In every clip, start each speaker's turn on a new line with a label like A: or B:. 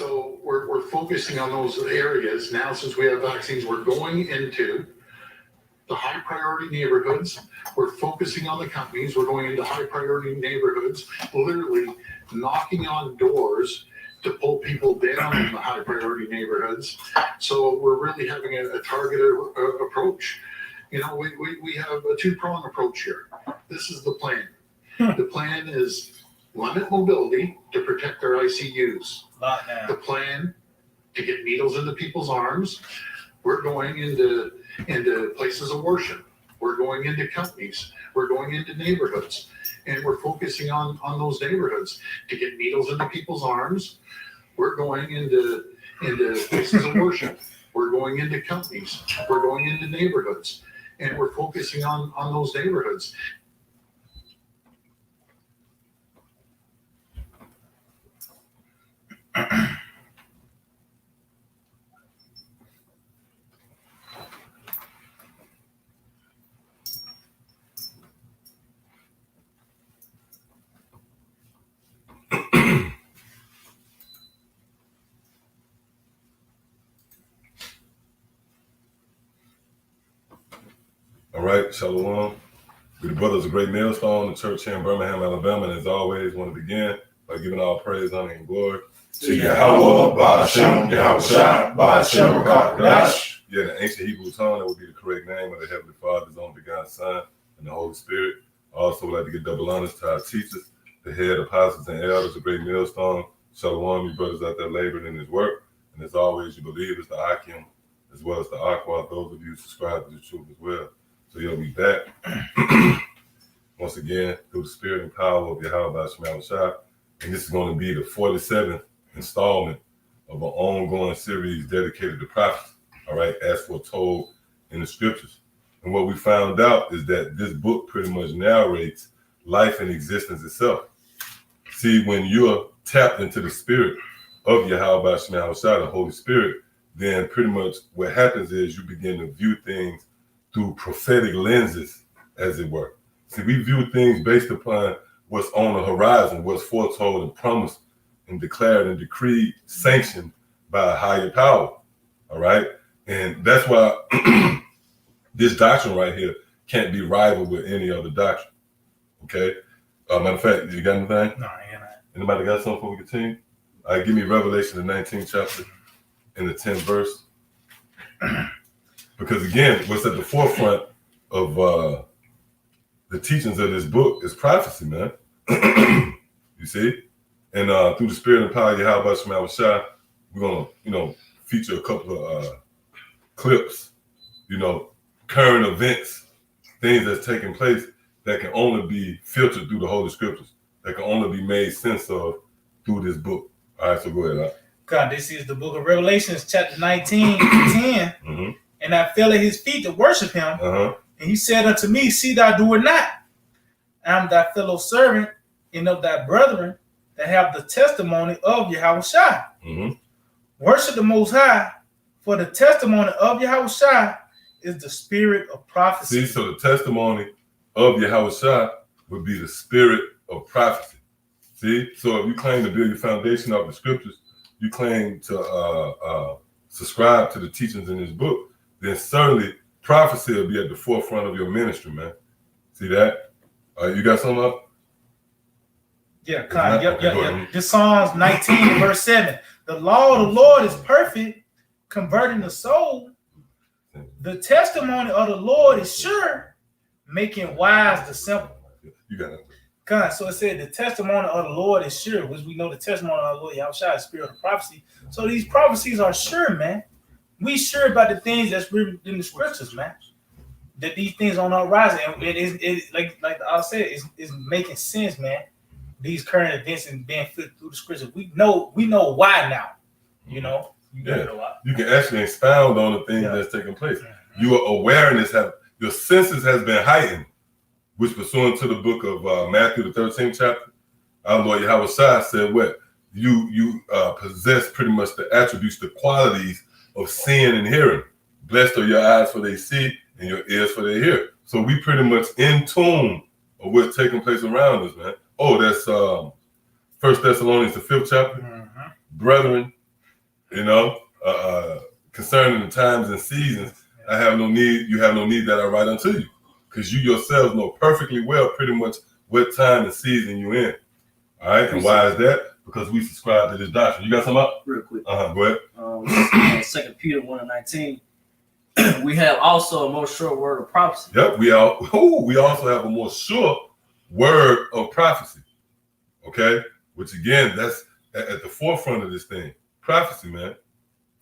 A: So we're focusing on those areas now. Since we have vaccines, we're going into the high priority neighborhoods. We're focusing on the companies. We're going into high priority neighborhoods, literally knocking on doors to pull people down in the high priority neighborhoods. So we're really having a targeted approach. You know, we have a two-pronged approach here. This is the plan. The plan is limit mobility to protect our ICUs. The plan to get needles into people's arms. We're going into places of worship. We're going into companies. We're going into neighborhoods. And we're focusing on those neighborhoods to get needles into people's arms. We're going into places of worship. We're going into companies. We're going into neighborhoods. And we're focusing on those neighborhoods.
B: All right, shalom. Good brothers, a great millstone, the church here in Birmingham, Alabama. And as always, want to begin by giving all praise, honor, and glory
C: to Yahweh, Ba'ashem, Yahushua, Ba'ashem, Rakadash.
B: Yeah, the ancient Hebrew tongue, that would be the correct name of the Heavenly Father, His only begotten Son, and the Holy Spirit. Also, would like to give double honors to our teachers, the head apostles and elders, a great millstone. Shalom, you brothers out there laboring in His work. And as always, you believe it's the Akim, as well as the Aqua, those of you who subscribe to the truth as well. So you'll be back once again through the spirit and power of Yahweh Shemel. And this is going to be the 47th installment of an ongoing series dedicated to prophecy, all right, as foretold in the scriptures. And what we found out is that this book pretty much narrates life and existence itself. See, when you're tapped into the spirit of Yahweh Shemel, the Holy Spirit, then pretty much what happens is you begin to view things through prophetic lenses, as it were. See, we view things based upon what's on the horizon, what's foretold and promised and declared and decreed, sanctioned by a higher power, all right? And that's why this doctrine right here can't be rivaled with any other doctrine, okay? Matter of fact, you got anything?
C: No, I ain't.
B: Anybody got something before we continue? All right, give me Revelation, the 19th chapter and the 10th verse. Because again, what's at the forefront of the teachings of this book is prophecy, man. You see? And through the spirit and power of Yahweh Shemel Shai, we're gonna, feature a couple of clips, current events, things that's taking place that can only be filtered through the Holy Scriptures, that can only be made sense of through this book. All right, so go ahead.
C: God, this is the book of Revelations, chapter 19, 10. Mm-hmm. And I fell at his feet to worship him. Uh-huh. And he said unto me, see thou do it not. I am thy fellow servant and of thy brethren that have the testimony of Yahweh Shai. Mm-hmm. Worship the Most High, for the testimony of Yahweh Shai is the spirit of prophecy.
B: See, so the testimony of Yahweh Shai would be the spirit of prophecy. See, so if you claim to build your foundation off the scriptures, you claim to subscribe to the teachings in this book, then certainly prophecy will be at the forefront of your ministry, man. See that? You got something up?
C: Yeah, kind of. Yep. This Psalms 19, verse 7. The law of the Lord is perfect, converting the soul. The testimony of the Lord is sure, making wise the simple.
B: You got it.
C: God, so it said the testimony of the Lord is sure, which we know the testimony of the Lord Yahweh Shai is spirit of prophecy. So these prophecies are sure, man. We sure about the things that's written in the scriptures, man. That these things on our horizon, and it like I said, is making sense, man. These current events and being fit through the scriptures. We know why now. You know why.
B: You can actually expound on the things that's taking place. Your awareness your senses has been heightened, which pursuant to the book of Matthew, the 13th chapter, our Lord Yahweh Shai said what? You possess pretty much the attributes, the qualities of seeing and hearing. Blessed are your eyes for they see and your ears for they hear. So we pretty much in tune of what's taking place around us, man. Oh, that's 1 Thessalonians, the 5th chapter. Mm-hmm. Brethren, You know, concerning the times and seasons, I have no need. You have no need that I write unto you, because you yourselves know perfectly well, pretty much what time and season you in. All right, and why is that? Because we subscribe to this doctrine. You got something up?
D: Real quick.
B: Go ahead.
D: 2 Peter 1:19. We have also a more sure word of prophecy.
B: Yep, we also have a more sure word of prophecy. Okay, which again, that's at the forefront of this thing. Prophecy, man.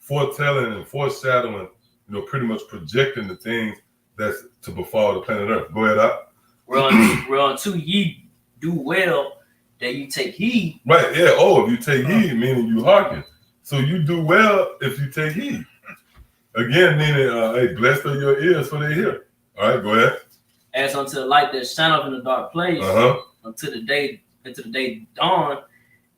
B: Foretelling and foreshadowing, pretty much projecting the things that's to befall the planet Earth. Go ahead, up.
D: Whereunto ye do well that you take heed.
B: Right, yeah. Oh, if you take heed, meaning you hearken. So you do well if you take heed. Again, meaning, hey, blessed are your ears for they hear. All right, go ahead.
D: As unto the light that shine up in the dark place, until the day dawn,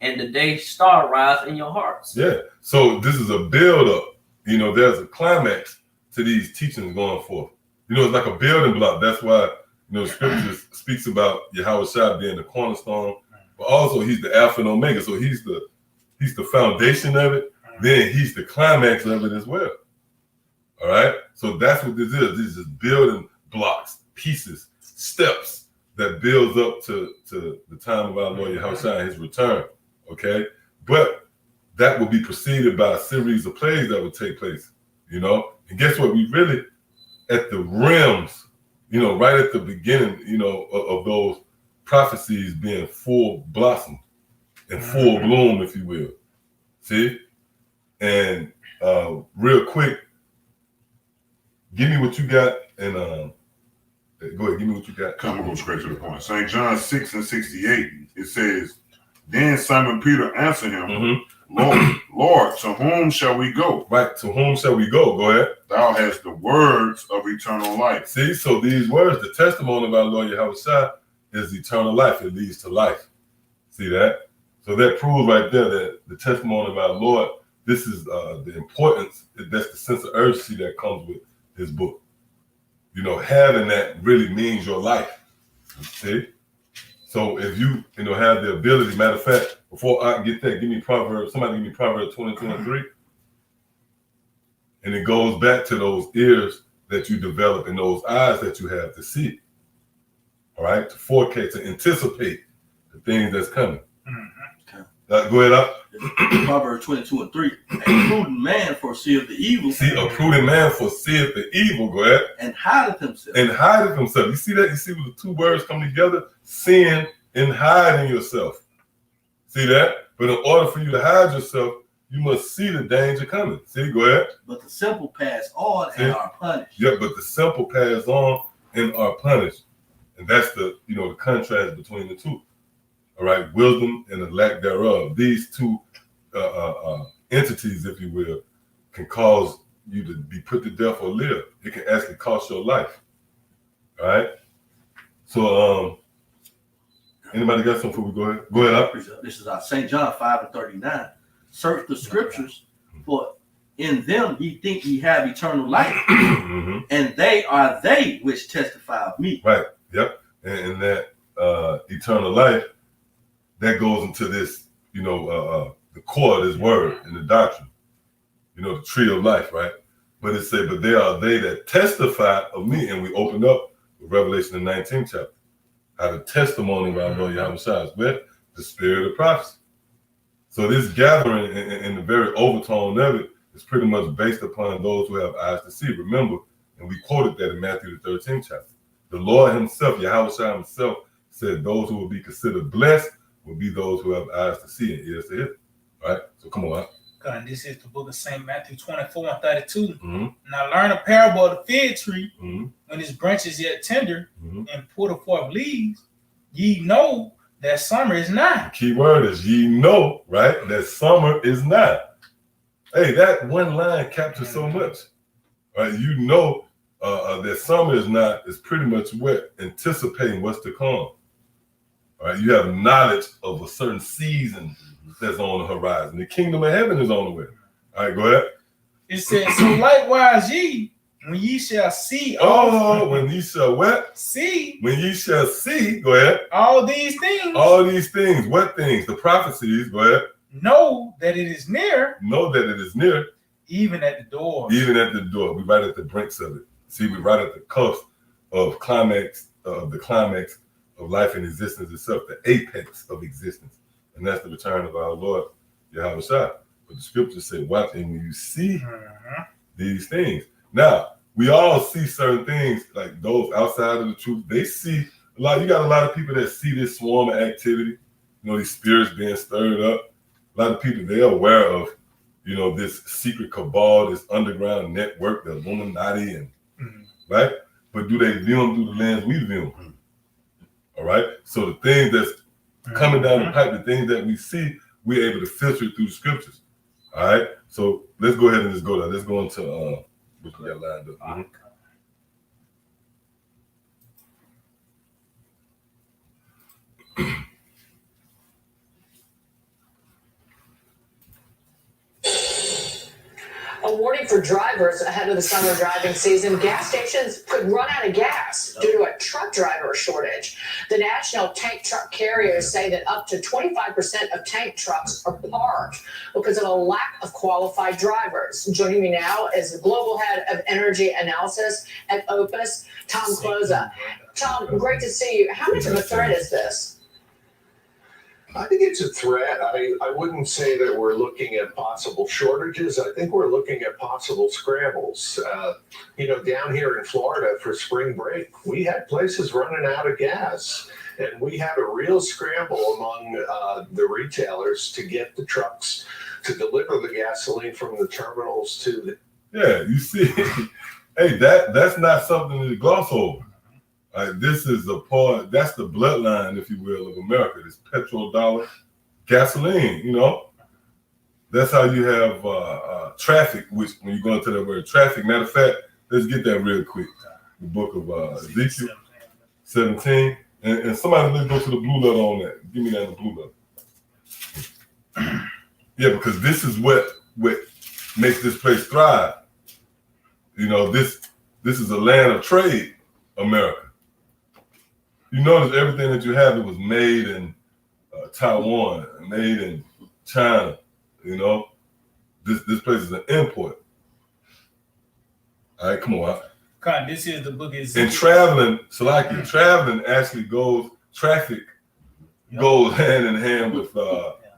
D: and the day star rise in your hearts.
B: Yeah. So this is a build-up. There's a climax to these teachings going forth. It's like a building block. That's why, the scriptures speaks about Yahushua being the cornerstone, but also he's the Alpha and Omega. So he's the foundation of it. Then he's the climax of it as well. All right. So that's what this is. This is building blocks, pieces, steps that builds up to the time of our Lord Yahushua and his return. Okay. But that will be preceded by a series of plays that will take place, and guess what? We really at the rims, right at the beginning, of those prophecies being full blossom and full bloom, if you will. See? And real quick, give me what you got, and go ahead, give me what you got.
E: Come on, go straight to the point. St. John 6:68, it says, then Simon Peter answered him, Lord, to whom shall we go?
B: Right, to whom shall we go? Go ahead.
E: Thou hast the words of eternal life.
B: See, so these words, the testimony of our Lord Yahushua is eternal life. It leads to life. See that? So that proves right there that the testimony of our Lord, this is the importance, that's the sense of urgency that comes with his book. Having that really means your life. See? So if you, have the ability, matter of fact, before I get that, somebody give me Proverbs 20:23. And it goes back to those ears that you develop and those eyes that you have to see. All right? To forecast, to anticipate the things that's coming.
D: Okay.
B: Go ahead, up.
F: Proverbs 22:3. A prudent man foreseeth the evil.
B: See, a prudent man foreseeth the evil. Go ahead.
F: And hideth himself.
B: And hideth himself. You see that? You see the two words come together? Sin and hiding yourself. See that? But in order for you to hide yourself, you must see the danger coming. See, go ahead.
F: But the simple pass on and are punished.
B: Yeah, but the simple pass on and are punished. And that's the contrast between the two. All right, wisdom and the lack thereof. These two entities, if you will, can cause you to be put to death or live. It can actually cost your life. All right. So, anybody got something before we go ahead? Go ahead. Up.
F: This is St. John 5:39. Search the scriptures, for in them ye think ye have eternal life, and they are they which testify of me.
B: Right. Yep. And that eternal life, that goes into this, the core of this word and the doctrine, the tree of life, right? But it said, but they are they that testify of me. And we opened up with Revelation the 19th chapter. How the testimony of our Lord Yahushua is with the spirit of prophecy. So this gathering and the very overtone of it is pretty much based upon those who have eyes to see. Remember, and we quoted that in Matthew the 13th chapter. The Lord himself, Yahushua himself, said those who will be considered blessed will be those who have eyes to see and ears to hear. All right? So come on.
C: God, this is the book of St. Matthew 24:32. Now learn a parable of the fig tree. When its branches yet tender and put forth leaves, ye know that summer is nigh.
B: The key word is ye know, right? That summer is nigh. Hey, that one line captures so much. Right? You know that summer is not, is pretty much what anticipating what's to come. All right? You have knowledge of a certain season that's on the horizon. The kingdom of heaven is on the way. All right, go ahead.
C: It says, so likewise ye, when ye shall see
B: when ye shall what?
C: See.
B: When ye shall see, go ahead.
C: All these things.
B: All these things. What things? The prophecies, go ahead.
C: Know that it is near,
B: Know that it is near,
C: even at the door.
B: even at the door. We're right at the brinks of it. See, we're right at the cusp of the climax of life and existence itself, the apex of existence. And that's the return of our Lord, Yahweh Shai. But the scriptures say, watch, and when you see these things. Now, we all see certain things, like those outside of the truth. They see a lot. You got a lot of people that see this swarm of activity, these spirits being stirred up. A lot of people, they're aware of, this secret cabal, this underground network, the Illuminati, and right? But do they view them through the lens we view them? All right? So the things that's coming down the pipe, the things that we see, we're able to filter it through the scriptures. All right? So let's go ahead and just go there. Let's go into what we got lined up.
G: A warning for drivers ahead of the summer driving season. Gas stations could run out of gas due to a truck driver shortage. The national tank truck carriers say that up to 25% of tank trucks are parked because of a lack of qualified drivers. Joining me now is the global head of energy analysis at Opus, Tom Cloza. Tom, great to see you. How much of a threat is this?
H: I think it's a threat. I wouldn't say that we're looking at possible shortages. I think we're looking at possible scrambles. Down here in Florida for spring break, we had places running out of gas. And we had a real scramble among the retailers to get the trucks to deliver the gasoline from the terminals to the...
B: Yeah, you see, hey, that's not something to gloss over. This is a part, that's the bloodline, if you will, of America, this petrodollar gasoline, That's how you have traffic, which when you go into that word traffic, matter of fact, let's get that real quick. The book of Ezekiel 17. And somebody, let's go to the blue letter on that. Give me that in the blue letter. Yeah, because this is what makes this place thrive. This is a land of trade, America. You notice everything that you have, it was made in Taiwan, made in China. This place is an import. All right, come on.
C: God, this is the book of Ezekiel.
B: And traveling actually traffic goes hand in hand with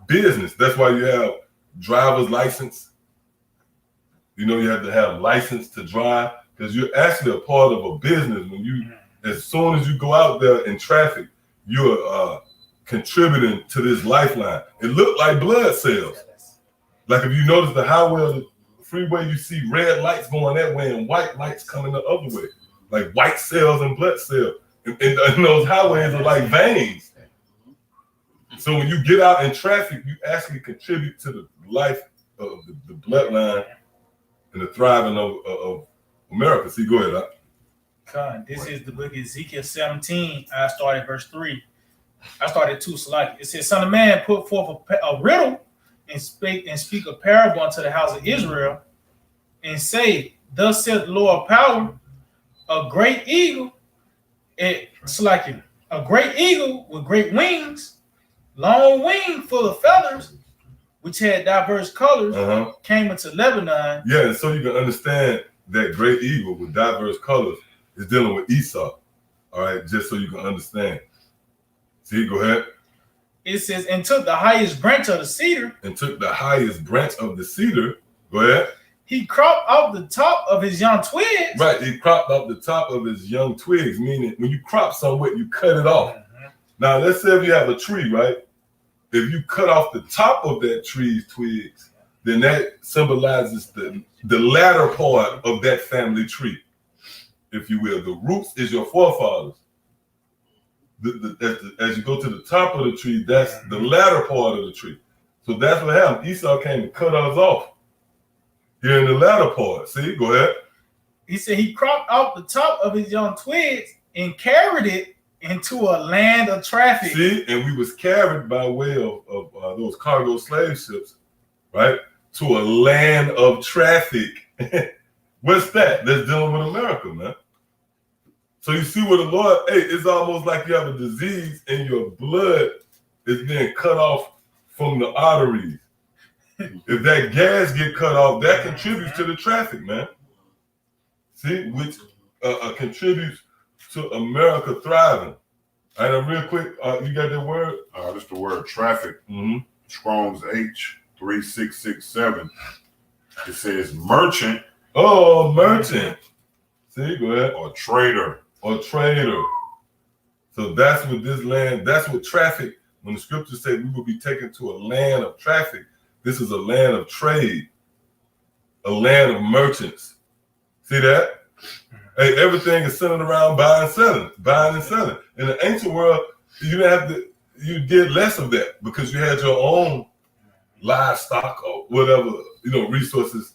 B: business. That's why you have driver's license. You have to have license to drive because you're actually a part of a business when you. As soon as you go out there in traffic, you're contributing to this lifeline. It looked like blood cells. Like if you notice the highway or the freeway, you see red lights going that way and white lights coming the other way. Like white cells and blood cells. And those highways are like veins. So when you get out in traffic, you actually contribute to the life of the bloodline and the thriving of America. See, go ahead.
C: God, this is the book of Ezekiel 17. I started verse 3. I started 2 select. It says, Son of man, put forth a riddle and speak a parable unto the house of Israel and say, Thus saith the Lord of power, a great eagle, a great eagle with great wings, long wing full of feathers, which had diverse colors, came into Lebanon.
B: Yeah, so you can understand that great eagle with diverse colors is dealing with Esau. All right, just so you can understand. See, go ahead.
C: It says, and took the highest branch of the cedar.
B: Go ahead.
C: He cropped off the top of his young twigs.
B: Right, he cropped off the top of his young twigs, meaning when you crop somewhere, you cut it off. Now, let's say if you have a tree, right? If you cut off the top of that tree's twigs, then that symbolizes the latter part of that family tree, if you will. The roots is your forefathers. As you go to the top of the tree, that's the latter part of the tree. So that's what happened. Esau came and cut us off here in the latter part. See, go ahead.
C: He said he cropped off the top of his young twigs and carried it into a land of traffic.
B: See, and we was carried by way of those cargo slave ships, right, to a land of traffic. What's that? That's dealing with America, man. So you see where the Lord, it's almost like you have a disease and your blood is being cut off from the arteries. If that gas get cut off, that contributes to the traffic, man. See, which contributes to America thriving. All right, real quick, you got that word?
E: That's the word traffic.
B: Mm-hmm.
E: Strong's H3667. It says merchant.
B: Oh, merchant. See, go ahead.
E: Or trader.
B: Or trader. So that's what this land, that's what traffic, when the scriptures say we will be taken to a land of traffic, this is a land of trade, a land of merchants. See that? Hey, everything is centered around buying and selling. In the ancient world, you didn't have to, you did less of that because you had your own livestock or whatever, resources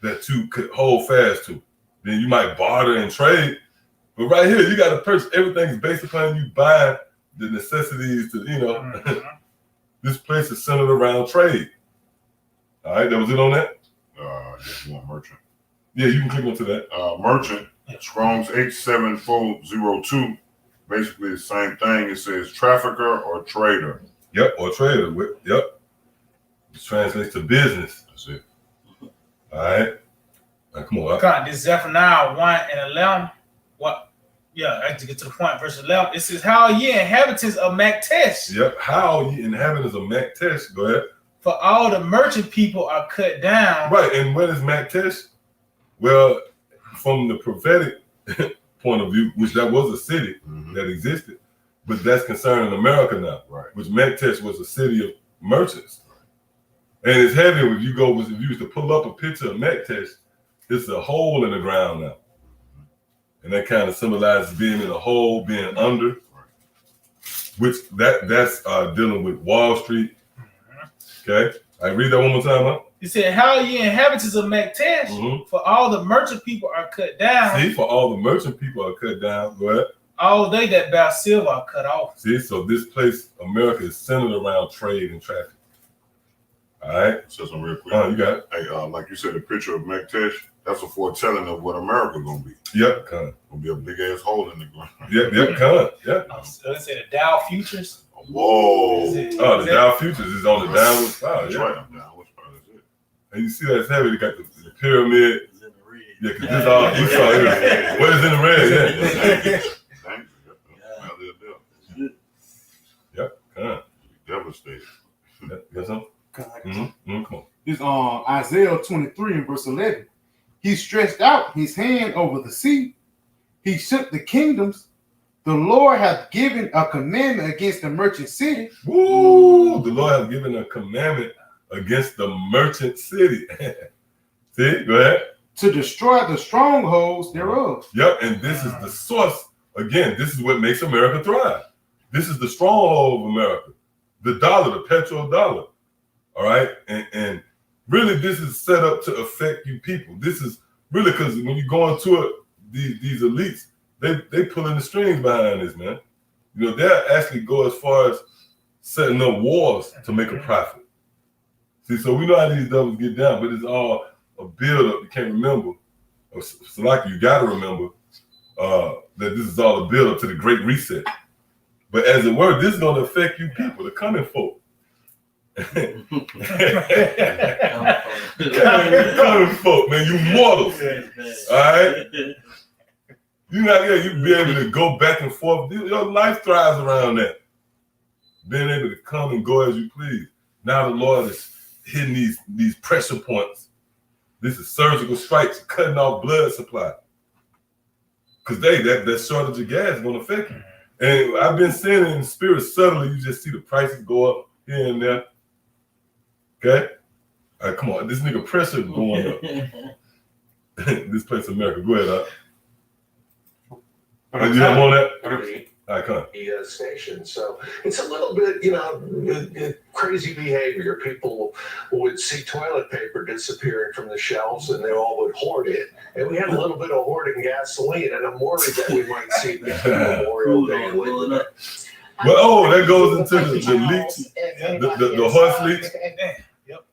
B: that you could hold fast to. Then you might barter and trade. But right here, you got to purchase. Everything is based upon you buying the necessities to, this place is centered around trade. All right, that was it on that?
E: Just one merchant.
B: Yeah, you can click onto that.
E: Merchant, Strong's H7402. Basically the same thing. It says trafficker or trader.
B: Yep, or trader. Yep. It translates to business.
E: That's it.
B: All right. Now, come on.
C: This is Zephaniah 1 and 11. What? Yeah, I have to get to the point. Verse 11. It says, "How ye inhabitants of Maktesh?"
B: Yep. How ye inhabitants of Maktesh? Go ahead.
C: "For all the merchant people are cut down."
B: Right. And what is Maktesh? Well, from the prophetic point of view, which that was a city that existed, but that's concerning America now.
E: Right.
B: Which Maktesh was a city of merchants. And it's heavy if you used to pull up a picture of Maktesh, it's a hole in the ground now. And that kind of symbolizes being in a hole, being under, which that's dealing with Wall Street. Okay, I read that one more time, huh?
C: He said, "How ye inhabitants of Maktesh, for all the merchant people are cut down."
B: See, for all the merchant people are cut down. Go ahead.
C: "All they that bear silver are cut off."
B: See, so this place, America, is centered around trade and traffic. All right.
E: Say something real quick.
B: You got it.
E: Hey, like you said, the picture of Maktesh, that's a foretelling of what America's gonna be.
B: Yep, con.
E: Gonna be a big ass hole in the ground.
B: Yep, con. Yep.
C: So let's say the Dow futures.
E: Whoa.
B: The Dow futures is on the downward side.
E: That's right. I'm downward side. That's it.
B: And you see that's heavy. They got the pyramid.
F: It's in the red.
B: Yeah, because this all you saw it. What is in the red? Yeah. Yep. Con.
E: Devastated.
B: You got something? Come on.
I: This Isaiah 23 and verse 11. He stretched out his hand over the sea. He shook the kingdoms. The Lord hath given a commandment against the merchant city.
B: Woo! The Lord hath given a commandment against the merchant city. See, go ahead.
I: To destroy the strongholds thereof.
B: Yep, and this is the source. Again, this is what makes America thrive. This is the stronghold of America. The dollar, the petrodollar. All right, and really, this is set up to affect you people. This is really because when you go into it, these elites, they pulling the strings behind this, man. They'll actually go as far as setting up wars to make a profit. See, so we know how these devils get down, but it's all a build-up. You can't remember. So like you got to remember that this is all a build-up to the Great Reset. But as it were, this is going to affect you people, the coming folk. Coming folk, man, you mortals. All right? You're not here, you be able to go back and forth. Your life thrives around that. Being able to come and go as you please. Now the Lord is hitting these pressure points. This is surgical strikes, cutting off blood supply. Because that shortage of gas is going to affect you. And I've been seeing it in the spirit subtly. You just see the prices go up here and there. Okay? All right, come on. This nigga pressure going up. This place America. Go ahead, you have more of that? All right, come on.
H: The station. So it's a little bit, crazy behavior. People would see toilet paper disappearing from the shelves and they all would hoard it. And we had a little bit of hoarding gasoline, and I'm worried that we might see between Memorial Day and Labor Day.
B: Well, that goes into the leaks, the horse leaks.
C: Yep.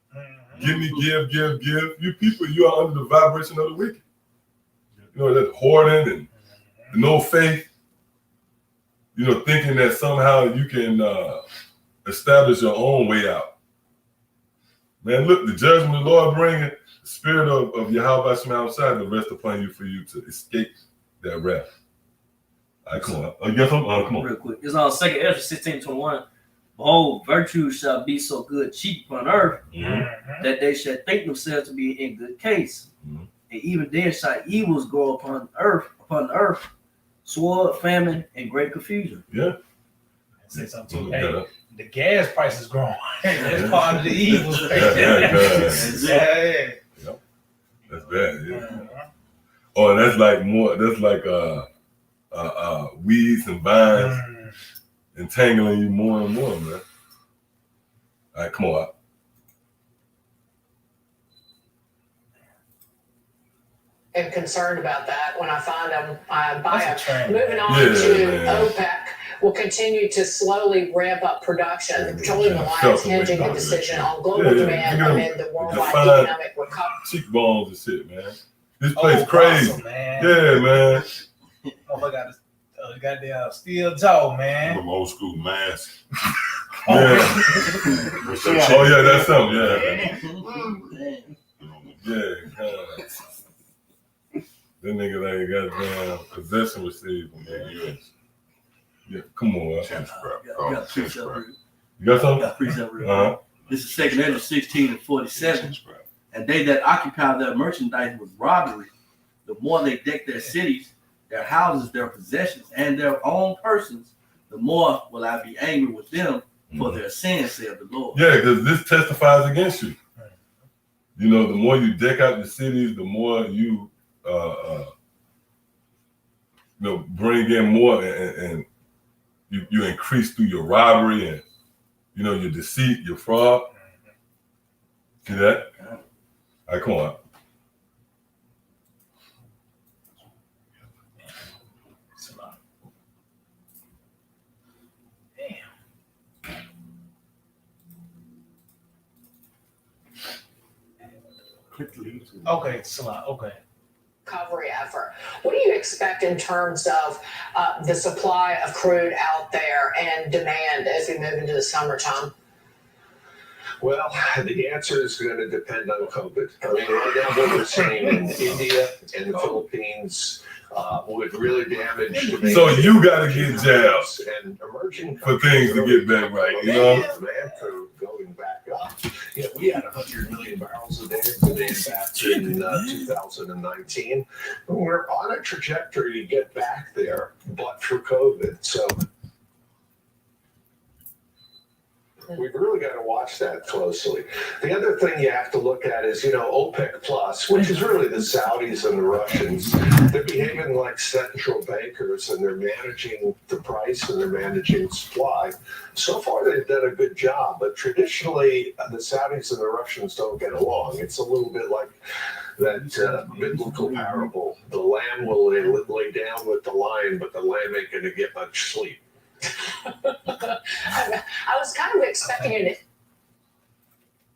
B: Give me, give. You people, you are under the vibration of the wicked. That hoarding and no faith. Thinking that somehow you can establish your own way out. Man, look, the judgment the Lord bringing, the spirit of Yahweh Shem outside to rest upon you for you to escape that wrath. All right, come on. Come on.
D: Real quick. It's on 2nd Ezra 16:21. Behold, virtue shall be so good cheap upon earth that they shall think themselves to be in good case. And even then shall evils grow upon the earth, sword, famine, and great confusion.
B: Yeah.
C: Say something too. Hey, the gas price is growing. That's part of the evils.
B: Yeah. That's bad, yeah. Oh, and that's like weeds and vines entangling you more and more, man. All right, come on.
G: I'm concerned about that. When I find them, I buy
C: That's a
G: them.
C: trend.
G: Moving on
B: Yeah,
G: to
B: man.
G: OPEC will continue to slowly ramp up production. The Petroleum Alliance hinging the decision on global demand amid the worldwide economic recovery.
B: Cheekbones and shit, man. This place crazy.
C: Awesome, man.
B: Yeah, man.
C: Oh, I got a goddamn steel jaw, man.
E: Them old school masks.
B: Yeah.
E: What's that
B: Oh, yeah, that's something, yeah. Yeah, God. That nigga ain't goddamn possession receiver, man. Yeah, come on.
E: Chin strap.
F: You got
E: Chin
F: precept
E: strap.
F: real.
B: You got something?
F: Got precept real.
B: Uh-huh.
F: This is 2nd Ezra 16:47.
E: Chin strap.
F: And they that occupy their merchandise with robbery, the more they deck their cities, their houses, their possessions, and their own persons, the more will I be angry with them for their sins, saith the Lord.
B: Yeah, because this testifies against you. You know, the more you deck out the cities, the more you, bring in more, and you increase through your robbery and, your deceit, your fraud. See that? All right, come on.
C: Okay, Salah. Okay.
G: Recovery effort. What do you expect in terms of the supply of crude out there and demand as we move into the summertime?
H: Well, the answer is going to depend on COVID. I mean, right now what we're seeing in India and the Philippines would really damage demand.
B: So you got to get jabbed
H: and emerging
B: for things to get back right, you know?
H: Demand for going back up. We had 100 million barrels a day back in 2019. We're on a trajectory to get back there, but for COVID. So we've really got to watch that closely. The other thing you have to look at is, OPEC Plus, which is really the Saudis and the Russians. They're behaving like central bankers, and they're managing the price and they're managing supply. So far, they've done a good job, but traditionally, the Saudis and the Russians don't get along. It's a little bit like that biblical parable. The lamb will lay down with the lion, but the lamb ain't going to get much sleep.
G: I was kind of expecting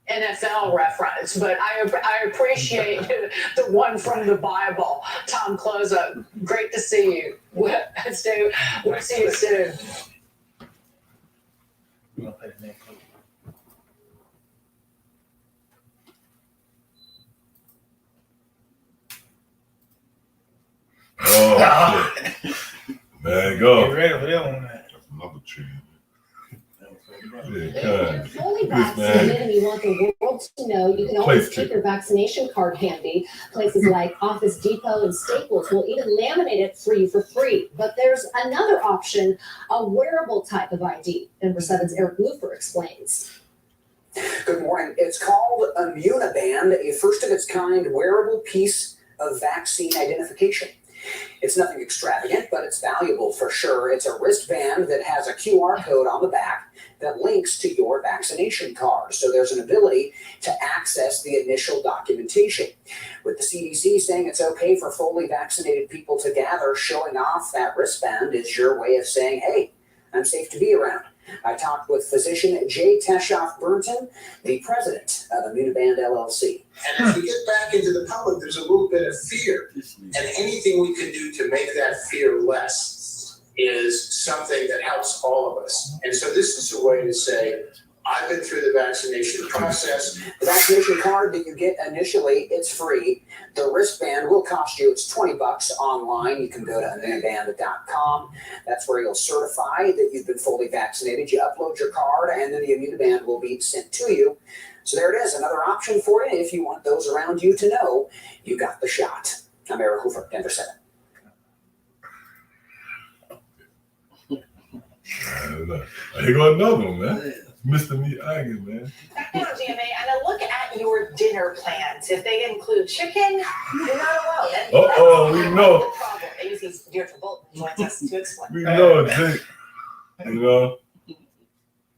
G: an NFL reference, but I appreciate the one from the Bible. Tom Closa, great to see you. We'll see you soon.
C: We're gonna play the next clip.
B: Oh, shit. Man, go.
C: Get ready for that one, man.
E: Another chin.
B: Yeah,
J: If
B: God.
J: you're fully
B: This man.
J: vaccinated and you want the world to know, you can always keep your vaccination card handy. Places like Office Depot and Staples will even laminate it for you for free. But there's another option, a wearable type of ID. Number 7's Eric Lufer explains.
K: Good morning. It's called Immuniband, a first-of-its-kind wearable piece of vaccine identification. It's nothing extravagant, but it's valuable for sure. It's a wristband that has a QR code on the back that links to your vaccination card. So there's an ability to access the initial documentation. With the CDC saying it's okay for fully vaccinated people to gather, showing off that wristband is your way of saying, hey, I'm safe to be around. I talked with physician Jay Teshoff-Burnton, the president of Immuniband LLC.
L: And as we get back into the public, there's a little bit of fear. And anything we can do to make that fear less is something that helps all of us. And so this is a way to say, I've been through the vaccination process.
K: The vaccination card that you get initially, it's free. The wristband will cost you, it's $20 online. You can go to immuniband.com. That's where you'll certify that you've been fully vaccinated. You upload your card, and then the Immuniband will be sent to you. So there it is, another option for you if you want those around you to know you got the shot. I'm Eric Hoover, Denver 7.
B: Here go another one, man. Mr. Me Aggie, man.
G: Back on GMA, and a look at your dinner plans. If they include chicken, you're not alone.
B: We know.
G: The problem is Deirdre Bolton joins us to explain.
B: We know, Jake. You know,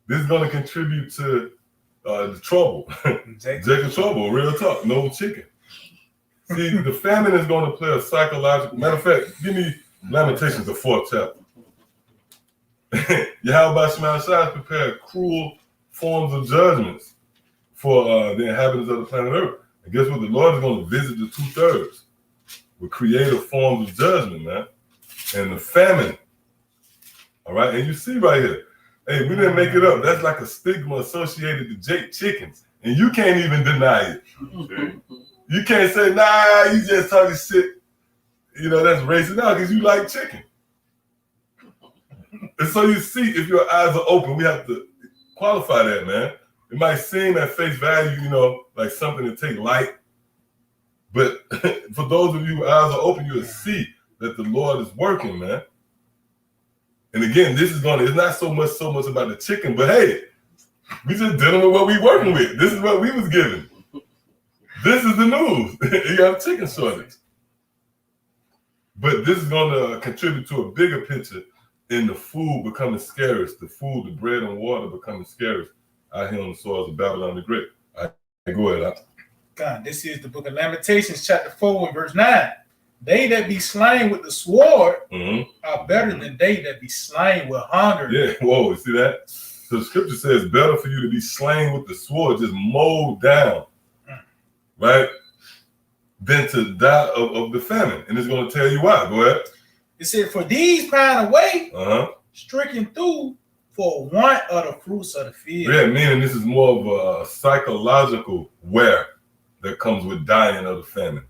B: this is going to contribute to the trouble. Jake's trouble, real talk, no chicken. See, the famine is going to play a psychological, matter of fact, give me Lamentations, the 4th chapter. Yahweh Shema Shai prepared cruel forms of judgments for the inhabitants of the planet Earth. And guess what? The Lord is going to visit the 2/3 with creative forms of judgment, man. And the famine. All right. And you see right here, hey, we didn't make it up. That's like a stigma associated to Jake chickens. And you can't even deny it. You can't say, nah, you just talking shit. You know, that's racist now because you like chicken. And so you see, if your eyes are open, we have to qualify that, man. It might seem at face value, you know, like something to take light. But for those of you whose eyes are open, you'll see that the Lord is working, man. And again, this is it's not so much about the chicken, but hey, we just dealing with what we working with. This is what we was given. This is the news. You have chicken shortage. But this is going to contribute to a bigger picture in the food becoming scarce, the food, the bread and water becoming scarce out here on the soils of Babylon the Great. Go ahead.
C: God, this is the book of Lamentations, chapter 4, and verse 9. They that be slain with the sword are better than they that be slain with hunger.
B: Yeah, whoa, you see that? So the scripture says better for you to be slain with the sword, just mowed down, right? Than to die of the famine. And it's going to tell you why. Go ahead.
C: It said, for these pine away, stricken through for want of the fruits of the field.
B: Yeah, meaning this is more of a psychological wear that comes with dying of the famine.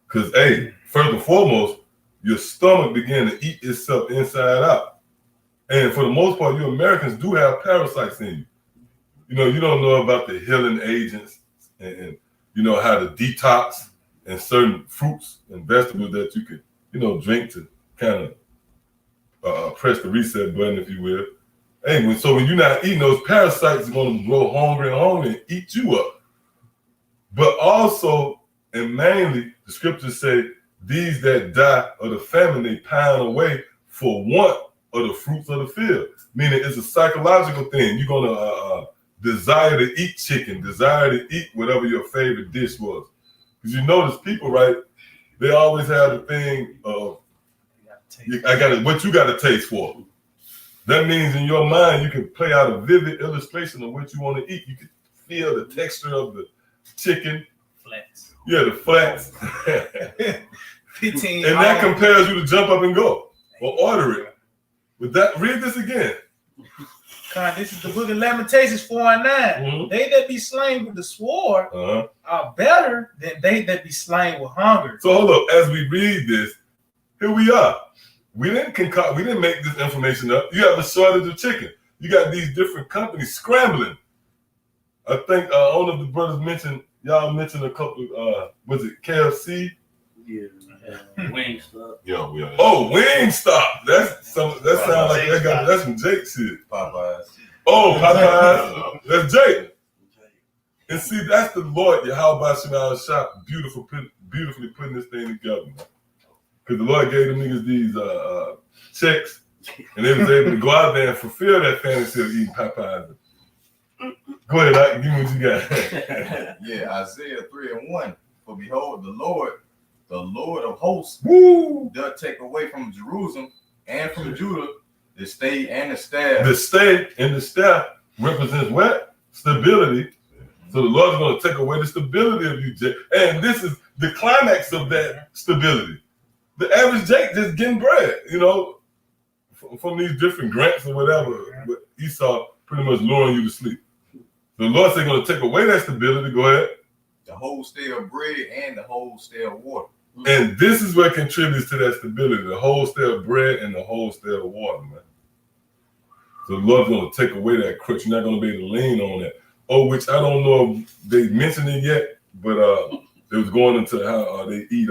B: Because, hey, first and foremost, your stomach begins to eat itself inside out. And for the most part, you Americans do have parasites in you. You know, you don't know about the healing agents and you know, how to detox and certain fruits and vegetables that you could, you know, drink to kind of press the reset button, if you will. Hey, so when you're not eating, those parasites are going to grow hungry and eat you up. But also, and mainly, the scriptures say, these that die of the famine, they pine away for want of the fruits of the field. Meaning it's a psychological thing. You're going to desire to eat chicken, desire to eat whatever your favorite dish was. Because you notice people, right, they always have the thing of, what you got to taste for. That means in your mind, you can play out a vivid illustration of what you want to eat. You can feel the texture of the chicken.
C: Flats.
B: Yeah, the flats.
C: 15.
B: And that compels you to jump up and go or order it. With that, read this again.
C: This is the book of Lamentations 4 and 9. They that be slain with the sword are better than they that be slain with hunger.
B: So hold up, as we read this, here we are. We didn't make this information up. You have a shortage of chicken. You got these different companies scrambling. I think one of the brothers mentioned a couple, was it KFC?
D: Yeah. Wingstop.
E: Yeah.
B: Oh, Wingstop. That sounds like that's some Jake shit.
E: Popeyes.
B: Oh, Popeyes. That's Jake. And see, that's the Lord Yahweh Shema Shai beautifully putting this thing together, man. Because the Lord gave them niggas these checks, and they was able to go out there and fulfill that fantasy of eating Popeyes. Go ahead, Ike, give me what you got.
M: Yeah, Isaiah 3 and 1. For behold, the Lord of hosts, doth take away from Jerusalem and from Judah the stay and the staff.
B: The stay and the staff represents what? Stability. So the Lord is going to take away the stability of you, Jake. And this is the climax of that stability. The average Jake just getting bread, you know, from these different grants or whatever. But Esau pretty much luring you to sleep. The Lord said going to take away that stability. Go ahead.
M: The whole stale bread and the whole stale water.
B: And this is what contributes to that stability: the whole stale bread and the whole stale water, man. So the Lord's going to take away that crutch. You're not going to be able to lean on that. Oh, which I don't know if they mentioned it yet, but it was going into how they eat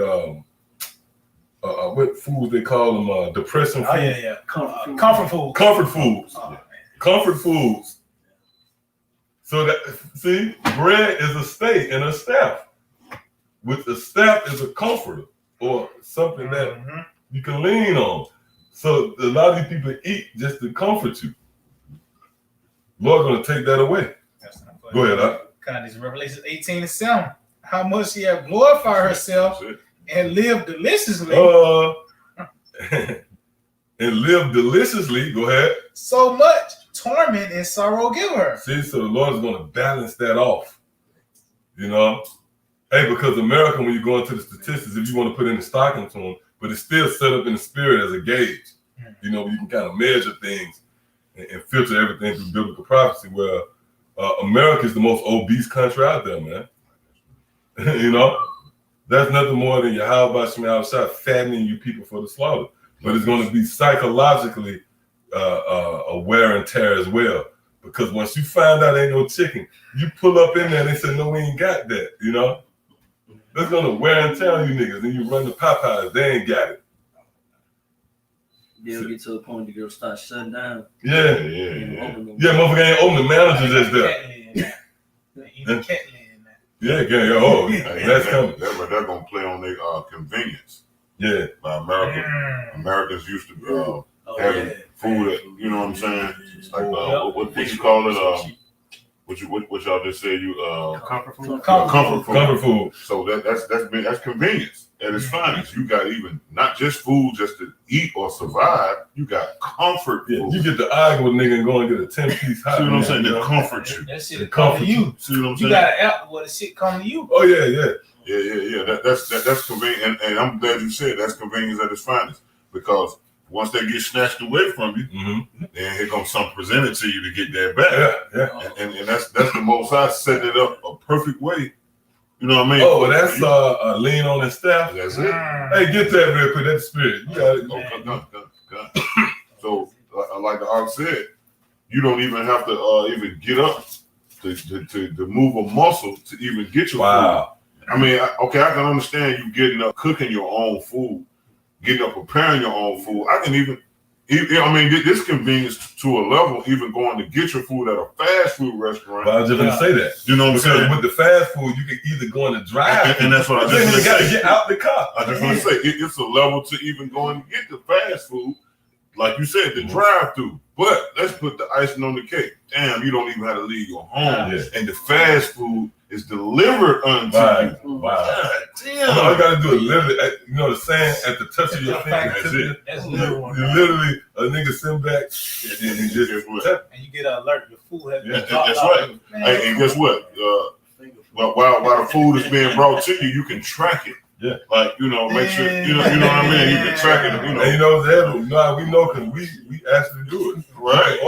B: what foods they call them, depressing foods.
C: Oh yeah. Comfort food.
B: Comfort foods.
C: Oh,
B: Comfort foods. So that, see, bread is a stay and a staff. With a staff is a comforter or something that you can lean on. So a lot of these people eat just to comfort you. Lord's going to take that away. Go ahead,
C: God, this is Revelation 18:7. How much she have glorified herself and lived deliciously.
B: And live deliciously. Go ahead.
C: So much torment and sorrow give her.
B: See, so the Lord is going to balance that off. You know? Hey, because America, when you go into the statistics, if you want to put in the stocking to them, but it's still set up in the spirit as a gauge. You know, you can kind of measure things and filter everything through biblical prophecy, where America is the most obese country out there, man. You know? That's nothing more than your how about Shema outside fattening you people for the slaughter. But it's going to be psychologically a wear and tear as well. Because once you find out ain't no chicken, you pull up in there and they say, no, we ain't got that, you know? That's going to wear and tear on you niggas. And you run the Popeyes, they ain't got it.
D: They'll get to a point they'll start shutting down.
B: Yeah, motherfucker ain't open. The managers is there. Yeah, that's coming.
E: They're going to play on their convenience.
B: Yeah.
E: By Americans used to having food that, you know what I'm saying? Like, what you call it? What y'all just said? Comfort food.
B: Comfort food.
E: So that's convenience at its finest. You got even not just food just to eat or survive. You got comfort food.
B: You get the argue with nigga and go and get a 10-piece hot.
E: See what I'm saying? They comfort you.
C: That shit come to you.
E: See what I'm saying?
C: You got an app where the shit come to you.
B: Oh yeah.
E: That's convenient, and I'm glad you said that's convenience at its finest, because once they get snatched away from you, then here comes something presented to you to get that back.
B: Yeah.
E: And that's the most I set it up a perfect way. You know what I mean?
B: Oh, that's lean on the staff.
E: That's it.
B: Hey, get that real quick. That's the spirit. You got it.
E: Okay. So, like the ark said, you don't even have to even get up to move a muscle to even get your food. I mean, I can understand you getting up, cooking your own food, getting up, preparing your own food. I can even this convenience to a level, even going to get your food at a fast food restaurant.
B: But I was just going to say that.
E: You know what I'm saying?
B: With the fast food, you can either go in the drive,
E: and that's what I just
B: got to get out the car.
E: I just want to say it's a level to even going to get the fast food, like you said, the drive-through. But let's put the icing on the cake. Damn, you don't even have to leave your home, and the fast food is delivered unto you.
B: Wow.
E: God damn.
B: All you gotta do is literally, you know the saying, at the touch of your finger.
E: That's it.
C: That's
B: you literally, a nigga sit back and he just
C: and you get an alert. Your food has been
E: that's
C: dropped
E: right.
C: off.
E: And guess what? While the food is being brought to you, you can track it.
B: Yeah.
E: Like, make sure, you know what I mean? You can track it,
B: And you know what's happening? No, we know because we actually do it.
E: Right.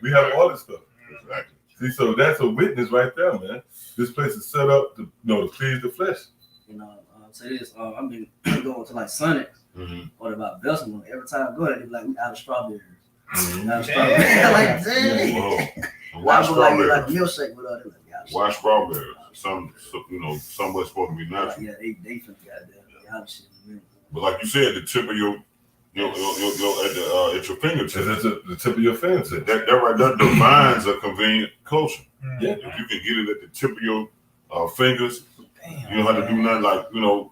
B: We have all this stuff.
E: Exactly.
B: See, so that's a witness right there, man. This place is set up to please the flesh.
D: You know, say this. I've been going to like Sonic or about Bessemer. Every time I go there, they be like, we out of strawberries. Out of strawberries. Like, dang.
E: Why strawberries?
D: Like milkshake with all that.
E: Why strawberries? Some what's supposed to be natural.
D: Yeah, they finna got that shit.
E: But like you said, the tip of your at your fingertips.
B: That's the tip of your fingertips.
E: That right there defines a convenient culture.
B: Yeah.
E: If you can get it at the tip of your fingers, you don't have to do nothing like, a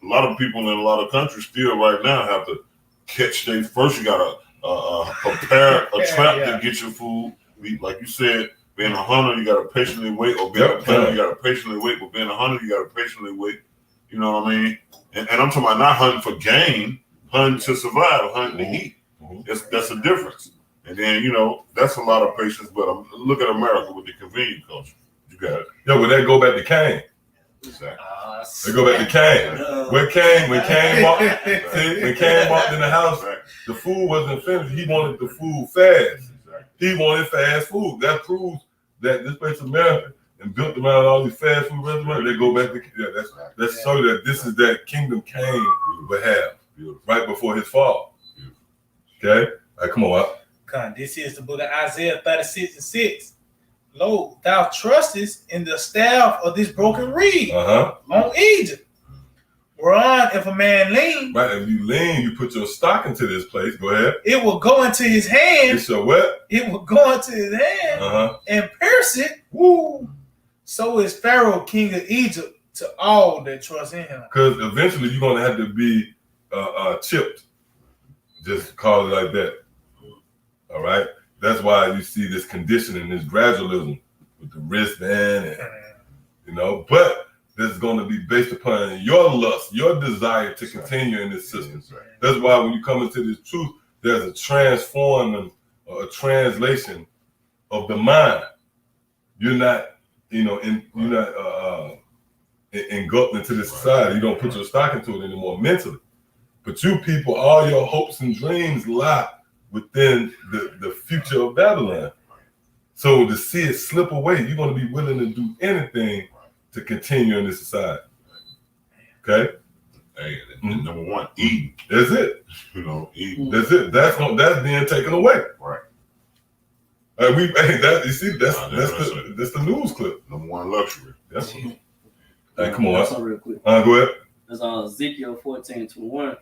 E: lot of people in a lot of countries still right now have to catch their first. You gotta prepare a trap to get your food. Like you said, being a hunter, you gotta patiently wait, or being a planter, you gotta patiently wait, but being a hunter, you gotta patiently wait. You know what I mean? And I'm talking about not hunting for game, hunting to survive, hunting to eat. That's a difference. And then, that's a lot of patience, but look at America with the convenient culture. You got it.
B: Yeah, well, that go back to Cain.
E: Exactly.
B: They go back to Cain. When Cain walked in the house, the food wasn't finished. He wanted the food fast. He wanted fast food. That proves that this place America and built around all these fast food restaurants, they go back to that's so that this is that kingdom Cain would have right before his fall. Okay? All right, come on up.
C: Come, this is the book of Isaiah 36:6. Lo, thou trustest in the staff of this broken reed on Egypt. Whereon, if a man lean,
B: right, if you lean, you put your stock into this place. Go ahead.
C: It will go into his hand.
B: It's your what?
C: It will go into his hand and pierce it. Woo! So is Pharaoh, king of Egypt, to all that trust in him.
B: Because eventually you're gonna have to be chipped. Just call it like that. All right. That's why you see this conditioning, this gradualism with the wristband, and you know. But this is going to be based upon your lust, your desire to continue in this system. That's why when you come into this truth, there's a transforming, a translation of the mind. You're not, you know, engulfed into this society. You don't put your stock into it anymore mentally. But you people, all your hopes and dreams lie within the future of Babylon. So to see it slip away, you're going to be willing to do anything to continue in this society. Okay?
E: Hey, number one, eating.
B: That's it.
E: You know, eating.
B: That's it. That's being taken away.
E: Right.
B: You see, that's the news clip.
E: Number one, luxury.
B: Yes. Hey, come on.
D: Real quick.
B: Go ahead.
D: That's Ezekiel 14:21.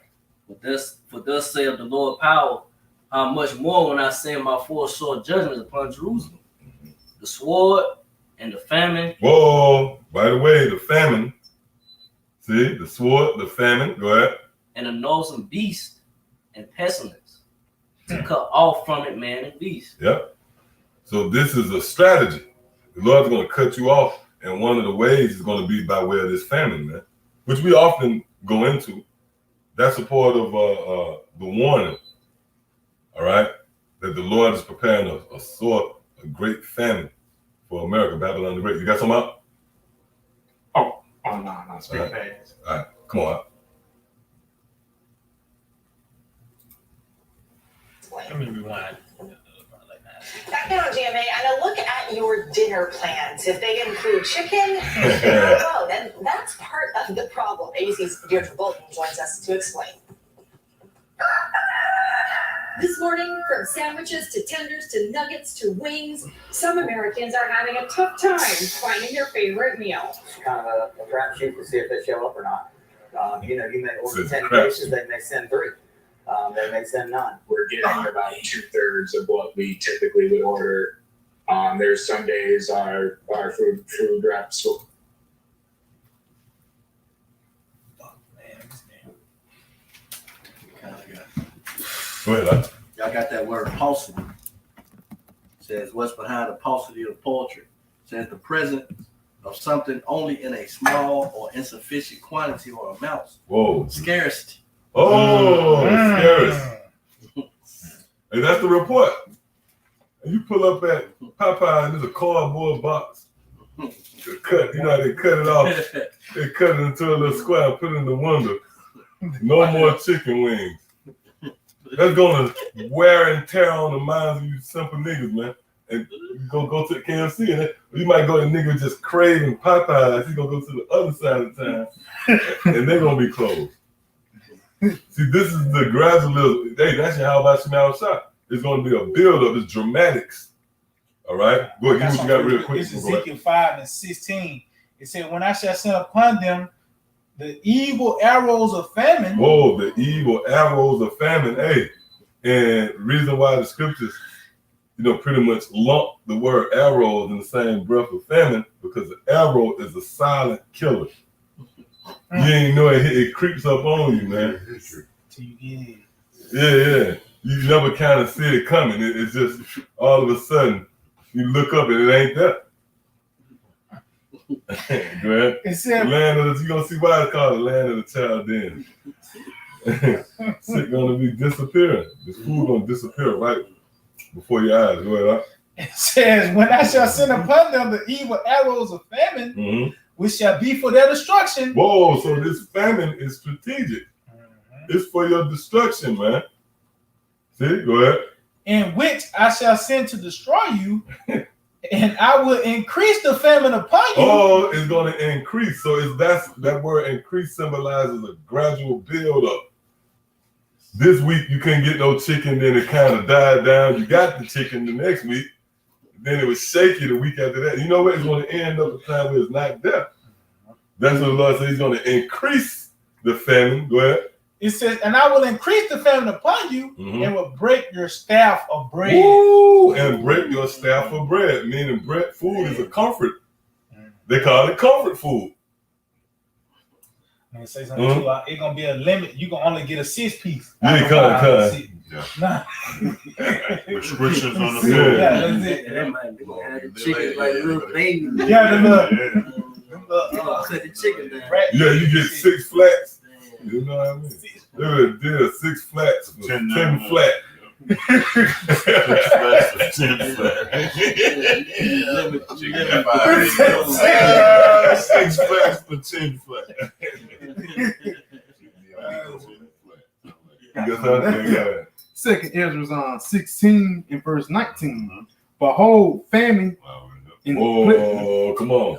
D: For thus saith the Lord power, how much more when I send my full sword judgments upon Jerusalem, the sword and the famine.
B: Whoa! By the way, the famine. See, the sword, the famine. Go ahead.
D: And a noisome beast and pestilence to cut off from it man and beast.
B: Yep. So this is a strategy. The Lord's going to cut you off, and one of the ways is going to be by way of this famine, man, which we often go into. That's a part of the warning. All right, that the Lord is preparing a sort of great famine for America, Babylon the Great. You got something up?
N: Oh no, speak fast.
B: All right, come on up.
C: Let me rewind.
G: Back in on GMA, and a look at your dinner plans. If they include chicken, oh, then that's part of the problem. ABC's Deirdre Bolton joins us to explain.
O: This morning, from sandwiches to tenders to nuggets to wings, some Americans are having a tough time finding their favorite meal.
K: It's kind of a crapshoot to see if they show up or not. You may order 10
B: crap.
K: dishes, they may send 3. They may send none.
N: We're getting about 2/3 of what we typically would order. There's some days our food drops.
B: Go ahead.
F: Y'all got that word paucity. It says what's behind the paucity of poetry. It says the presence of something only in a small or insufficient quantity or amounts.
B: Whoa.
F: Scarcity.
B: Oh, scarce. Hey, that's the report. And you pull up at Popeye and there's a cardboard box. Cut, you know how they cut it off. They cut it into a little square and put it in the window. No more chicken wings. That's gonna wear and tear on the minds of you simple niggas, man. And you go to the KFC and you might go to nigga just craving Popeyes. He's gonna go to the other side of town and they're gonna be closed. See, this is the gradualism. Hey, that's how about Shemal Shop. It's gonna be a build-up, it's dramatics. All right? Go ahead, give what you got real quick.
C: It's Ezekiel 5:16. It said, when I shall send upon them the evil arrows of famine.
B: Whoa, the evil arrows of famine. Hey, and the reason why the scriptures, pretty much lump the word arrows in the same breath of famine, because the arrow is a silent killer. You ain't know it creeps up on you, man. Yeah. You never kind of see it coming. It's just all of a sudden you look up and it ain't there. Go ahead.
C: It said,
B: you're gonna see why it's called the land of the Chaldeans. It's gonna be disappearing. This food gonna disappear right before your eyes. Go ahead.
C: It says, when I shall send upon them the evil arrows of famine, which shall be for their destruction.
B: Whoa, so this famine is strategic. It's for your destruction, man. See, go ahead.
C: In which I shall send to destroy you, And I will increase the famine upon you.
B: Oh, it's going to increase. So that word increase symbolizes a gradual build up. This week you couldn't get no chicken, then it kind of died down. You got the chicken the next week, then it was shaky the week after that. You know what? It's going to end up a time where it's not there. That's what the Lord says. He's going to increase the famine. Go ahead.
C: It says, and I will increase the famine upon you and will break your staff of bread.
B: Ooh, and break your staff of bread. Meaning bread, food is a comfort. They call it comfort food.
C: And say something too, it's gonna be a limit. You can only get a 6-piece.
B: Yeah, cut.
E: Nah. Restrictions on the food.
C: Yeah, that's it.
D: That might be the chicken like little baby.
C: Yeah,
D: the chicken down.
B: Yeah, you get 6 flats. You know what I mean? They did 6 flats for 10 flat.
E: 6 flats for 10 flat. 6 flats for 10 flat.
I: Second Ezra 16 and verse 19. Behold, famine.
B: Oh, come on.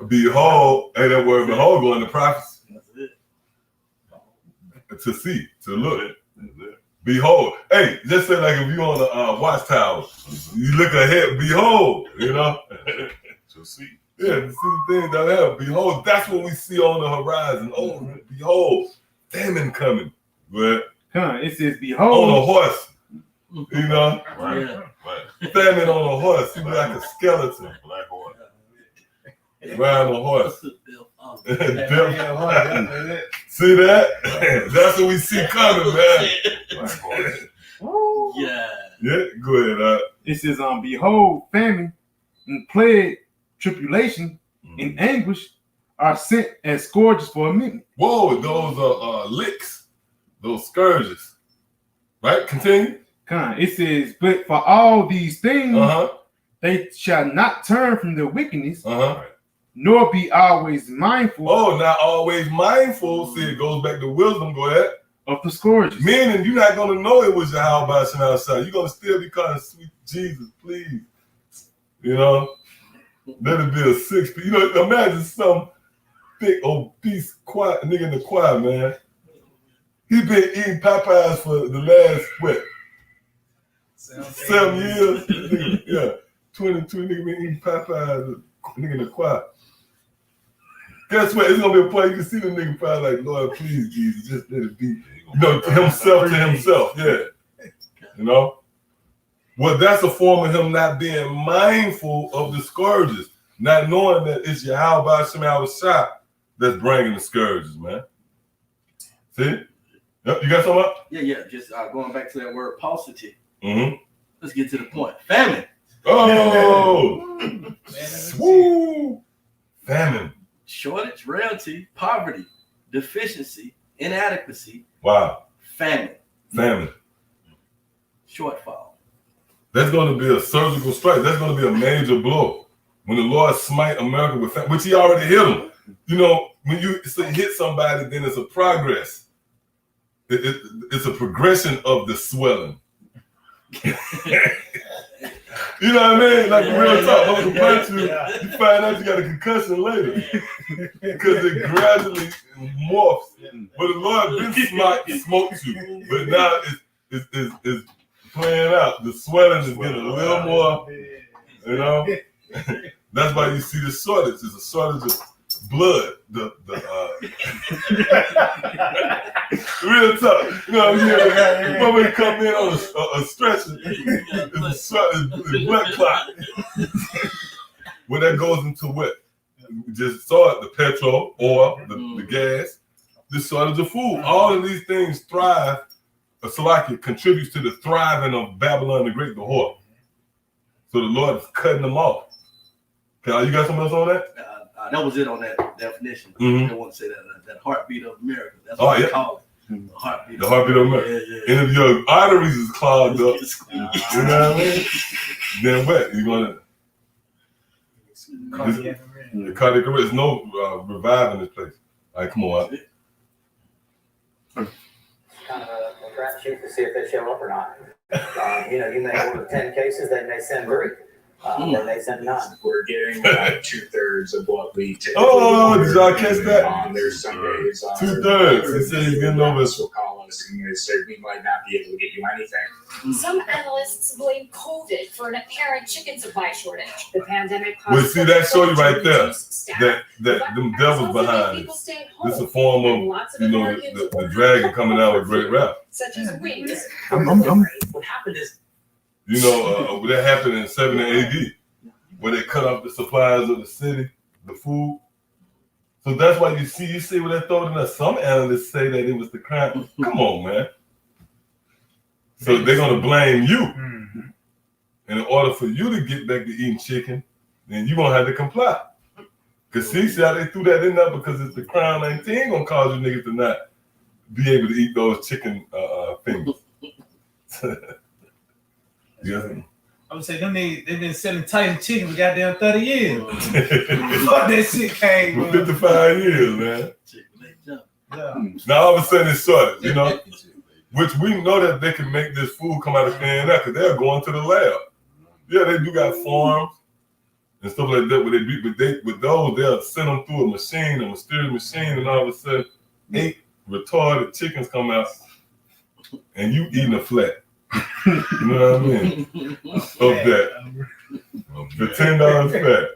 B: Behold, hey, that word behold going to prophets. To see, to look. Behold. Hey, just say like if you're on the watchtower, you look ahead, behold, you know?
E: To see.
B: Yeah, to see the things that have. Behold, that's what we see on the horizon. Oh, behold, famine coming. But
I: it says, behold.
B: On a horse, you know?
E: Right.
B: Famine on a horse, you like a skeleton.
E: Black horse.
B: Riding a horse. See that? That's what we see coming, man. Yeah, go ahead.
I: It says, behold, famine and plague, tribulation, and anguish are sent as scourges for a minute.
B: Whoa, those are licks, those scourges. Right? Continue.
I: It says, but for all these things, they shall not turn from their wickedness, nor be always mindful.
B: Oh, not always mindful. See, it goes back to wisdom. Go ahead.
I: Of the scourges.
B: Meaning you're not going to know it was your how about some outside. You're going to still be calling sweet Jesus, please. You know? Let it be a 6. You know, imagine some big, obese, quiet nigga in the choir, man. He been eating Popeyes for the last, 7 years? Yeah. 22 nigga been eating Popeyes, nigga in the choir. Guess what? It's gonna be a point you can see the nigga probably like, Lord, please, Jesus, just let it be. You know, himself to himself. Yeah. You know? Well, that's a form of him not being mindful of the scourges, not knowing that it's Yahweh Shema Shah that's bringing the scourges, man. See? Yep, you got something up?
F: Yeah. Just going back to that word paucity.
B: Mm-hmm.
F: Let's get to the point. Famine.
B: Oh! Woo! Famine.
F: Shortage, rarity, poverty, deficiency, inadequacy.
B: Wow.
F: Famine. Shortfall.
B: That's going to be a surgical strike. That's going to be a major blow. When the Lord smite America with famine, which he already hit them. You know, when you hit somebody, then it's a progress. It's a progression of the swelling. You know what I mean? Like real talk, I'm gonna punch you. You find out you got a concussion later because it gradually morphs. But the Lord been smoked you, but now it's playing out. The swelling is getting a little more. You know, that's why you see the shortage. It's a shortage of blood. Real talk. You know what I mean? Somebody come in on a stretcher, it's blood clot. When that goes into what? We just saw it, the petrol, oil, the gas, the shortage of food. All of these things thrive. Salakia contributes to the thriving of Babylon the Great, the whore. So the Lord is cutting them off. Okay, you got something else on that?
F: That was it on that definition.
B: Mm-hmm.
F: I don't want to say that heartbeat of America. That's what I call it. The heartbeat
B: of America. Yeah. And if your arteries is clogged up, you know what I mean? Then what? You're gonna the cardiac arrest. There's no reviving this place. All right, come on.
K: Kind of a crapshoot to see if they show up or not. You may order 10 cases, they may send 3.
L: Or they said none.
N: We're getting 2/3 of what we typically
B: Oh,
N: order.
B: did y'all catch that?
N: There's some days
B: 2/3. They say he's getting over.
N: will call us and they say we might not be able to get you anything.
O: Some analysts blame COVID for an apparent chicken supply shortage.
G: The pandemic
B: Well, see, that show you right there.
G: reduce staff.
B: That them devils
G: Also made
B: behind
G: people
B: it.
G: stay at home.
B: This is a form
G: And
B: of,
G: lots of
B: you know,
G: Americans
B: the
G: ordered
B: dragon coming out with great rap.
G: such as wings.
L: What happened is
B: You know, that happened in 70 AD, where they cut off the supplies of the city, the food. So that's why you see what they thought in there. Some analysts say that it was the crime. Come on, man. So they're gonna blame you. And in order for you to get back to eating chicken, then you're gonna have to comply. Cause see how they threw that in there because it's the Crown 19 gonna cause you niggas to not be able to eat those chicken fingers. Yeah.
C: I would say they've been selling Titan chicken for goddamn 30 years. Fuck that shit came.
B: For 55 years, man.
C: Yeah.
B: Now all of a sudden it's shortage, you know, which we know that they can make this food come out of can now because they're going to the lab. Yeah, they do got farms and stuff like that, but with those they'll send them through a mysterious machine, and all of a sudden 8 retarded chickens come out, and you eating a flat. You know what I mean? Of that, the $10 flat.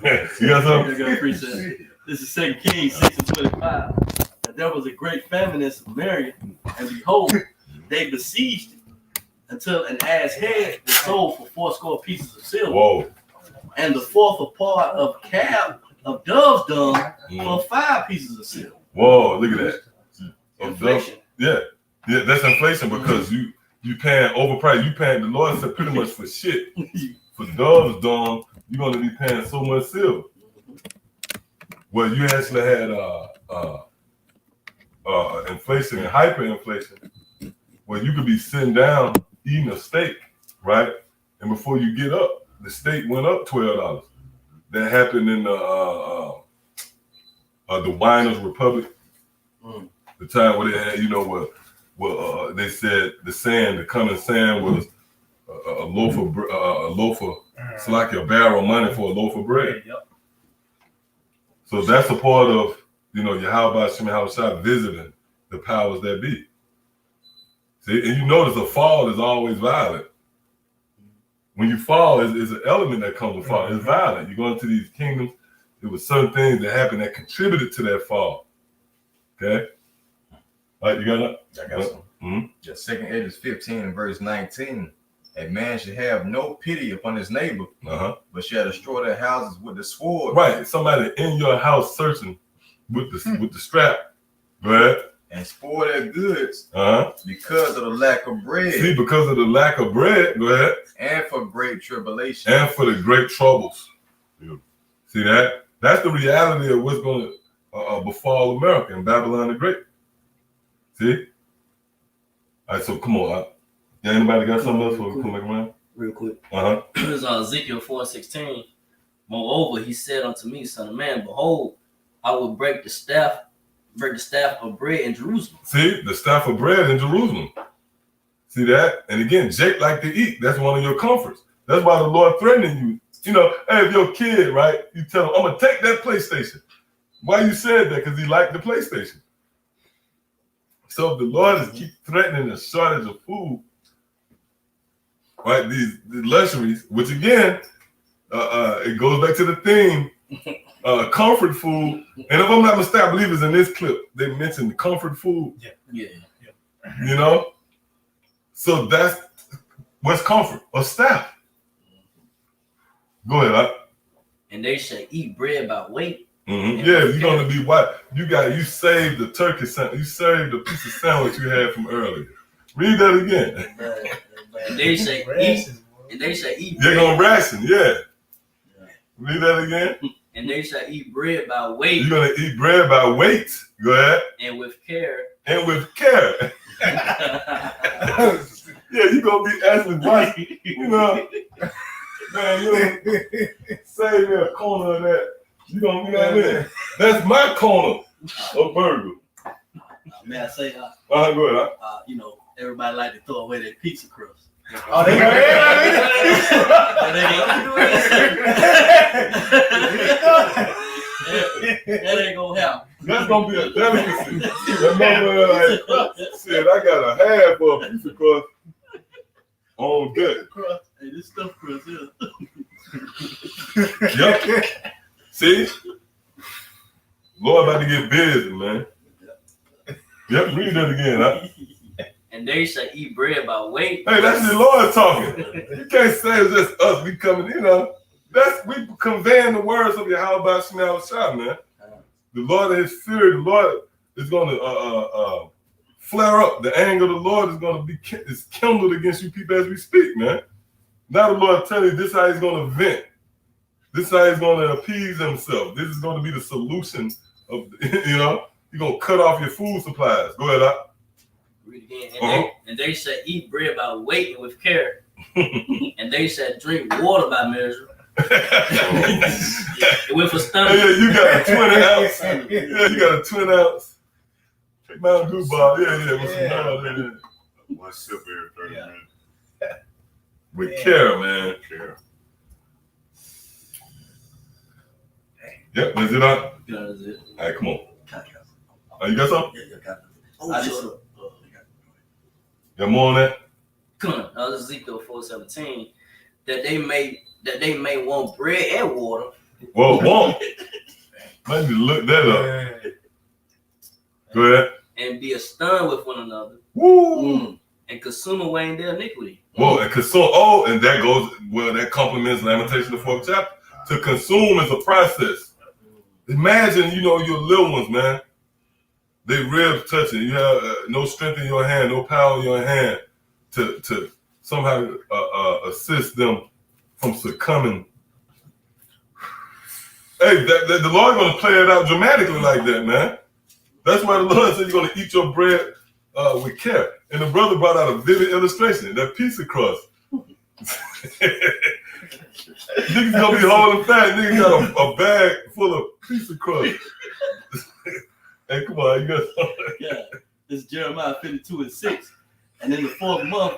B: Right. You got something?
F: This is 2 Kings 6:25. And there was a great famine in Samaria, and behold, they besieged it until an ass head was sold for 80 pieces of silver.
B: Whoa.
F: And the fourth a part of calf of dove's dung for 5 pieces of silver.
B: Whoa, look at that.
F: Inflation.
B: Yeah, that's inflation because you paying overpriced. You paying, the Lord said pretty much for shit. For dove's dung, you're gonna be paying so much silver. Well, you actually had inflation and hyperinflation, where you could be sitting down eating a steak, right? And before you get up, the steak went up $12. That happened in the Winers Republic, the time where they had, you know, where they said the common saying was a loaf of, it's like a barrel of money for a loaf of bread. So that's a part of, you know, Yahweh Shem Yahushua visiting the powers that be. See, and you notice a fall is always violent. When you fall, it's an element that comes with fall. It's violent. You go into these kingdoms, there was certain things that happened that contributed to that fall. Okay? All right, you got that?
M: I got some.
B: Mm-hmm.
M: The 2nd Edges 15 and verse 19. A man should have no pity upon his neighbor, but shall destroy their houses with the sword.
B: Right, somebody in your house searching with the strap, right?
M: And spoil their goods because of the lack of bread.
B: See, because of the lack of bread, go ahead.
M: And for great tribulation.
B: And for the great troubles. See that? That's the reality of what's going to befall America and Babylon the Great. See? All right, so come on. Anybody got something else for come back around?
D: Real quick. It was Ezekiel 4:16. Moreover, he said unto me, son of man, behold, I will break the staff of bread in Jerusalem.
B: See, the staff of bread in Jerusalem. See that? And again, Jake like to eat. That's one of your comforts. That's why the Lord threatening you. You know, hey, if your kid, right, you tell him, I'm going to take that PlayStation. Why you said that? Because he liked the PlayStation. So if the Lord is keep threatening a shortage of food, right, these luxuries, which again, it goes back to the theme, comfort food. And if I'm not mistaken, I believe it's in this clip, they mentioned comfort food.
D: Yeah.
B: You know? So that's what's comfort, a staff. Go ahead.
D: And they shall eat bread by weight.
B: Mm-hmm. Yeah, you're gonna be white. You saved the turkey sandwich. You saved the piece of sandwich you had from earlier. Read that again.
D: And they shall eat.
B: They're gonna ration, yeah. Read that again.
D: And they shall eat bread by weight.
B: You're gonna eat bread by weight. Go ahead.
D: And with care.
B: And with care. Yeah, you're gonna be asking why, you know. Man, you know, save me a corner of that. You gonna be like that. That's my corner of burger.
F: May I say,
B: go ahead.
F: you know, everybody like to throw away their pizza crust.
C: Oh, they
F: That ain't gonna help.
B: That's gonna be a delicacy. That mama like said, I got a half of a piece of crust on deck.
F: Hey, this stuff crust here.
B: Yep. See? Lord about to get busy, man. Yep, read that again. Huh?
D: And they shall eat bread by weight.
B: Hey, that's the Lord talking. You can't say it's just us. We coming, we conveying the words of Yahweh Shema Shah, man. The Lord and his fury, the Lord is going to flare up. The anger of the Lord is going to be kindled against you people as we speak, man. Now the Lord telling you this is how he's going to vent. This is how he's going to appease himself. This is going to be the solution of, you're going to cut off your food supplies. Go ahead, Doc.
D: Read again. And they shall eat bread by weight and with care. And they shall drink water by measure. With a stomach.
B: Yeah, you got a 20 ounce. Yeah, you got a 20 ounce. Mountain Dew bar. Yeah, with some water in it.
E: One sip every 30 minutes.
B: With care, man.
E: Care.
B: Yep, is it on?
F: Yeah, that's it.
B: All right, come on. Oh, you got something?
F: Yeah, got it.
D: I just
B: Got more on that?
D: come on. That was Ezekiel 4:17. That they may want bread and water.
B: Well, won't. Let me look that up. Go ahead.
D: And be astonished with one another.
B: Woo!
D: And consume away in their iniquity.
B: Whoa, and consume. And that goes, that complements Lamentation, the 4th chapter. To consume is a process. Imagine, your little ones, man. They ribs touching. You have no strength in your hand, no power in your hand to somehow assist them from succumbing. Hey, the Lord going to play it out dramatically like that, man. That's why the Lord said you're going to eat your bread with care. And the brother brought out a vivid illustration, that piece of crust. Niggas going to be holding fat. Niggas got a bag full of piece of crust. Hey, come on, you got something.
F: Yeah, it's Jeremiah 52:6. And in the 4th month,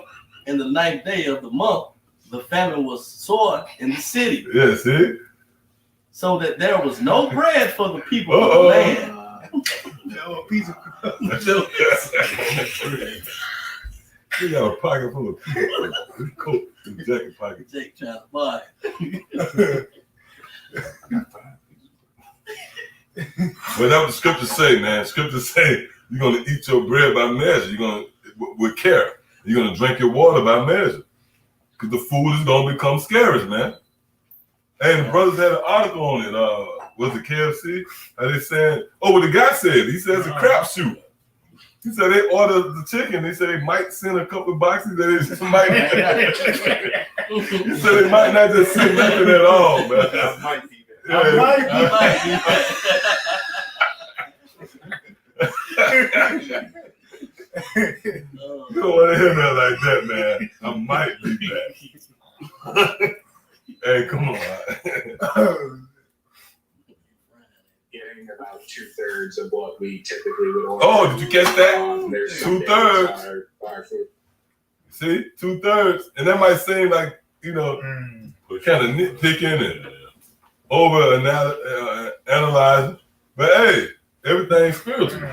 F: in the 9th day of the month, the famine was sore in the city.
B: Yeah, see?
F: So that there was no bread for the people of the land.
C: No piece of crust.
B: You got a pocket full of people. Coat and jacket pocket.
F: Jake trying to buy it.
B: But that's what the scriptures say, man. Scriptures say you're going to eat your bread by measure. You're going to, with care. You're going to drink your water by measure. Because the food is going to become scarce, man. And the brothers had an article on it. Was it KFC? How they saying, what the guy said. He said it's a crapshoot. He said they ordered the chicken. They said they might send a couple of boxes. That they just might. He said they might not just send nothing at all, man.
E: That might be that.
B: Yeah. You don't want to hear that like that, man. I might be back. Hey, come on.
N: Getting about 2/3 of what we typically would order.
B: Oh, did you catch that?
N: There's some
B: 2/3.
N: our food.
B: See, 2/3, and that might seem like kind of nitpicking and over analyzing, but hey, everything's spiritual.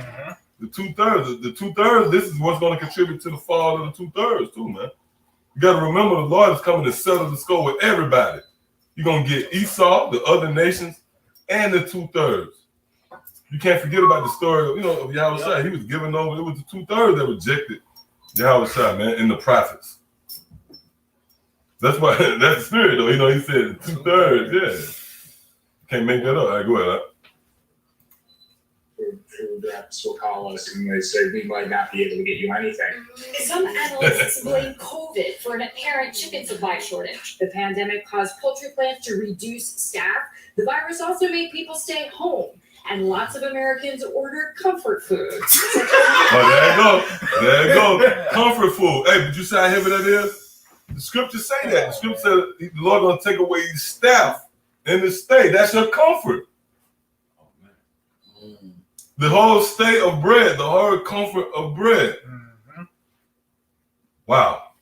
B: The 2/3. This is what's going to contribute to the fall of the 2/3 too, man. You got to remember the Lord is coming to settle the score with everybody. You're gonna get Esau, the other nations, and the 2/3. You can't forget about the story, of Yahweh Shai. He was given over. It was the 2/3 that rejected Yahweh Shai, man, and the prophets. That's why that's the spirit, though. He said 2/3. Yeah, can't make that up. All right, go ahead.
N: Food reps will call us and they say we might not be able to get you anything.
O: Some analysts blame COVID for an apparent chicken supply shortage. The pandemic caused poultry plants to reduce staff. The virus also made people stay home. And lots of Americans ordered comfort food.
B: Oh, there you go. Comfort food. Hey, did you see how heavy that is? The scriptures say that. The scripture said the Lord going to take away your staff in the state. That's your comfort. The whole state of bread, the whole comfort of bread. Wow.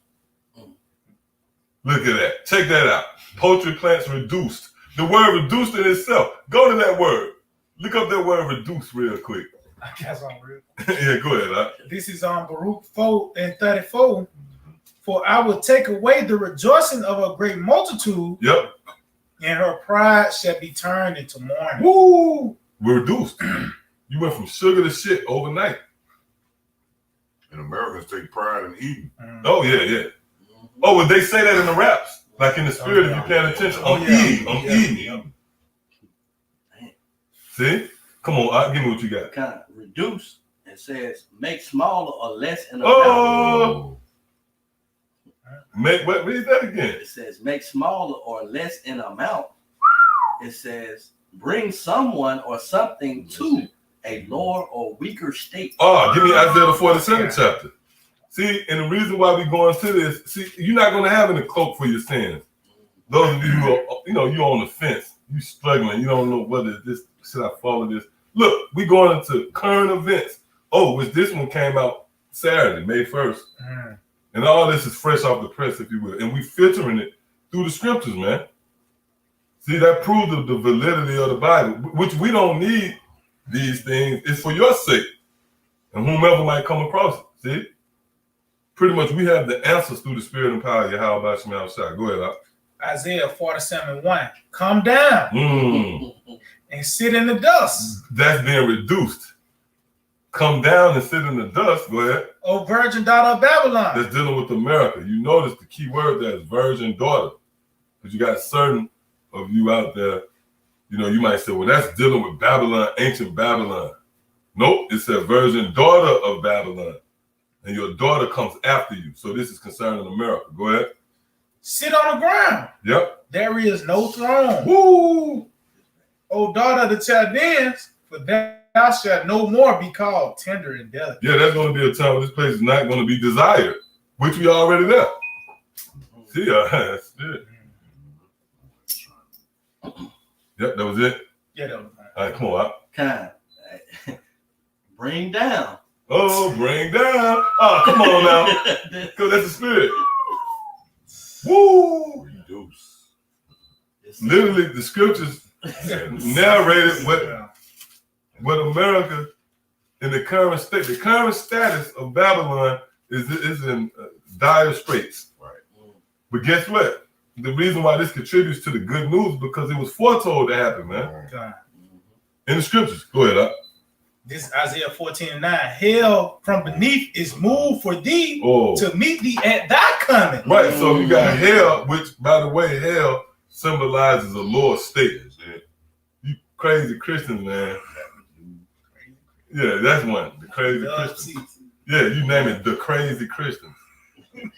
B: Look at that. Check that out. Poultry plants reduced. The word reduced in itself. Go to that word. Look up that word reduced real quick.
C: I guess I'm real.
B: Yeah, go ahead. Huh?
C: This is on Baruch 4:34. For I will take away the rejoicing of a great multitude.
B: Yep.
C: And her pride shall be turned into mourning.
B: Woo! We're reduced. You went from sugar to shit overnight.
E: And Americans take pride in eating.
B: Oh, yeah. Oh, well, they say that in the raps. Like in the spirit, if you're paying attention. I'm eating. See? Come on, give me what you got.
F: Kind of reduce. It says make smaller or less in
B: amount. Make what? Read that again.
F: It says make smaller or less in amount. It says bring someone or something to a lower or weaker state.
B: Oh, give me Isaiah the 47th chapter. See, and the reason why we going to this, see, you're not going to have any cloak for your sins. Those of you who are, you're on the fence, you struggling, you don't know whether this, should I follow this? Look, we going into current events. Oh, which this one came out Saturday, May 1st. And all this is fresh off the press, if you will. And we filtering it through the scriptures, man. See, that proves the validity of the Bible, which we don't need these things. It's for your sake and whomever might come across it. See? Pretty much we have the answers through the spirit and power of Yahweh Shema Shai. Go ahead, Al.
C: Isaiah 47:1. Come down and sit in the dust.
B: That's being reduced. Come down and sit in the dust. Go ahead.
C: O virgin daughter of Babylon.
B: That's dealing with America. You notice the key word there is virgin daughter. Because you got certain of you out there, you might say, well, that's dealing with Babylon, ancient Babylon. Nope, it's a virgin daughter of Babylon. And your daughter comes after you. So this is concerning America. Go ahead.
C: Sit on the ground.
B: Yep.
C: There is no throne.
B: Woo!
C: O daughter of the Chaldeans, for thou shalt no more be called tender and delicate.
B: Yeah, there's going to be a time where this place is not going to be desired, which we already there. See, that's it. Yep, that was it.
C: Yeah, that was
B: fine. All right, come on,
F: Kind. Bring down.
B: Oh, bring down. Oh, come on now. Because that's the spirit. Woo!
E: Reduce.
B: Literally, the scriptures narrated what America in the current state, the current status of Babylon is in dire straits.
E: Right.
B: But guess what? The reason why this contributes to the good news because it was foretold to happen, man.
C: God.
B: In the scriptures. Go ahead, up.
C: This is Isaiah 14:9. Hell from beneath is moved for thee to meet thee at thy coming.
B: Right. So you got hell, which, by the way, hell symbolizes a lower state. You crazy Christians, man. Yeah, that's one. The crazy Christians. Yeah, you name it. The crazy Christians.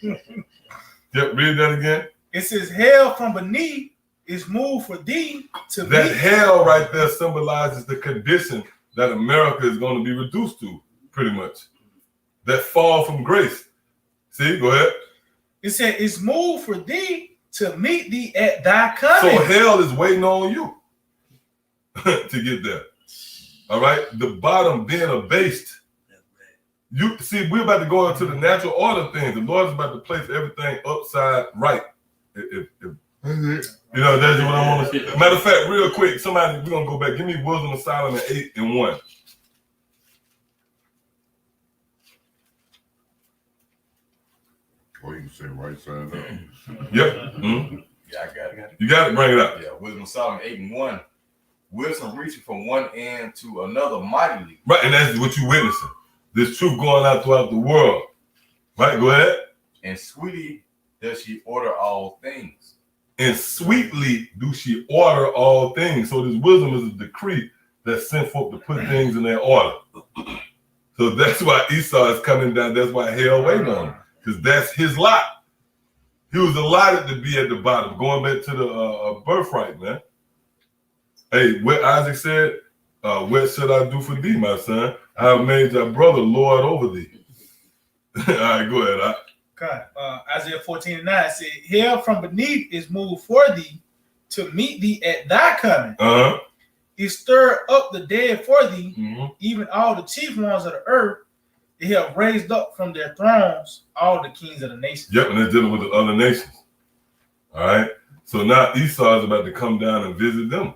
B: Yep. Read that again.
C: It says, hell from beneath is moved for thee to meet.
B: That hell right there symbolizes the condition that America is going to be reduced to, pretty much. That fall from grace. See, go ahead.
C: It said, it's moved for thee to meet thee at thy coming.
B: So hell is waiting on you to get there. All right? The bottom being abased. You see, we're about to go into the natural order of things. The Lord is about to place everything upside right. You know, that's what I want to say. Matter of fact, real quick, somebody, we're going to go back. Give me Wisdom of Solomon 8:1.
E: Or you can say right side up.
B: Yep. Mm-hmm.
M: Yeah, I got it.
B: You got it? Bring it up.
M: Yeah, Wisdom of Solomon 8:1. Wisdom reaching from one end to another mightily.
B: Right, and that's what you're witnessing. This truth going out throughout the world. Right, go ahead.
M: And sweetly does she order all things.
B: And sweetly do she order all things. So this wisdom is a decree that's sent forth to put things in their order. So that's why Esau is coming down. That's why hell waiting on him. Because that's his lot. He was allotted to be at the bottom. Going back to the birthright, man. Hey, what Isaac said, what should I do for thee, my son? I have made thy brother Lord over thee. All right, go ahead.
C: God, Isaiah 14:9 said, hell from beneath is moved for thee to meet thee at thy coming.
B: Uh-huh.
C: He stirred up the dead for thee, even all the chief ones of the earth. They have raised up from their thrones all the kings of the nations.
B: Yep, and they're dealing with the other nations. All right. So now Esau is about to come down and visit them.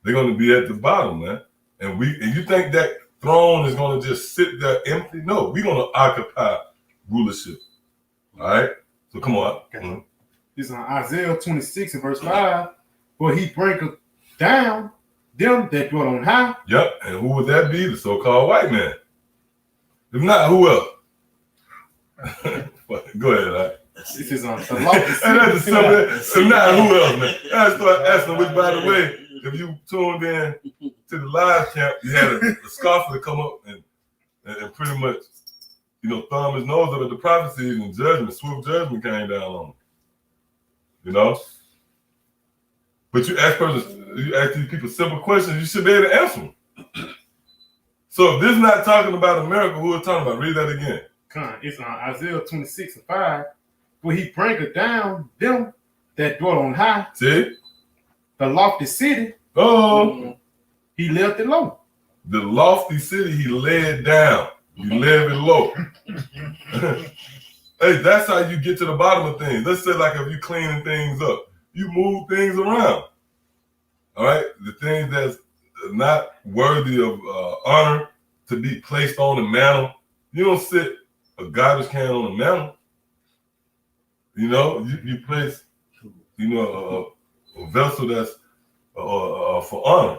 B: They're going to be at the bottom, man. And you think that throne is going to just sit there empty? No, we're going to occupy rulership. All right. So come on.
I: Okay. It's on Isaiah 26 and verse 5. For he bringeth down them that dwell on high.
B: Yep. And who would that be? The so-called white man. If not, who else? Go ahead, all right.
I: This is on the lofty
B: And that's the simple. If not, who else, man? I start asking, which, by the way, if you tuned in to the live camp, you had a scoffer to come up and pretty much, thumb his nose up at the prophecies and swift judgment came down on him. You know? But you ask these people simple questions, you should be able to answer them. So if this is not talking about America, who are talking about? Read that again.
I: It's on Isaiah 26 and 5. For he bringeth down them that dwell on high.
B: See?
I: The lofty city.
B: Oh.
I: He left it low.
B: The lofty city he laid down. You left it low. Hey, that's how you get to the bottom of things. Let's say like if you cleaning things up, you move things around. All right? The things that's not worthy of honor to be placed on the mantle. You don't sit a garbage can on the mantle. You place, a vessel that's for honor.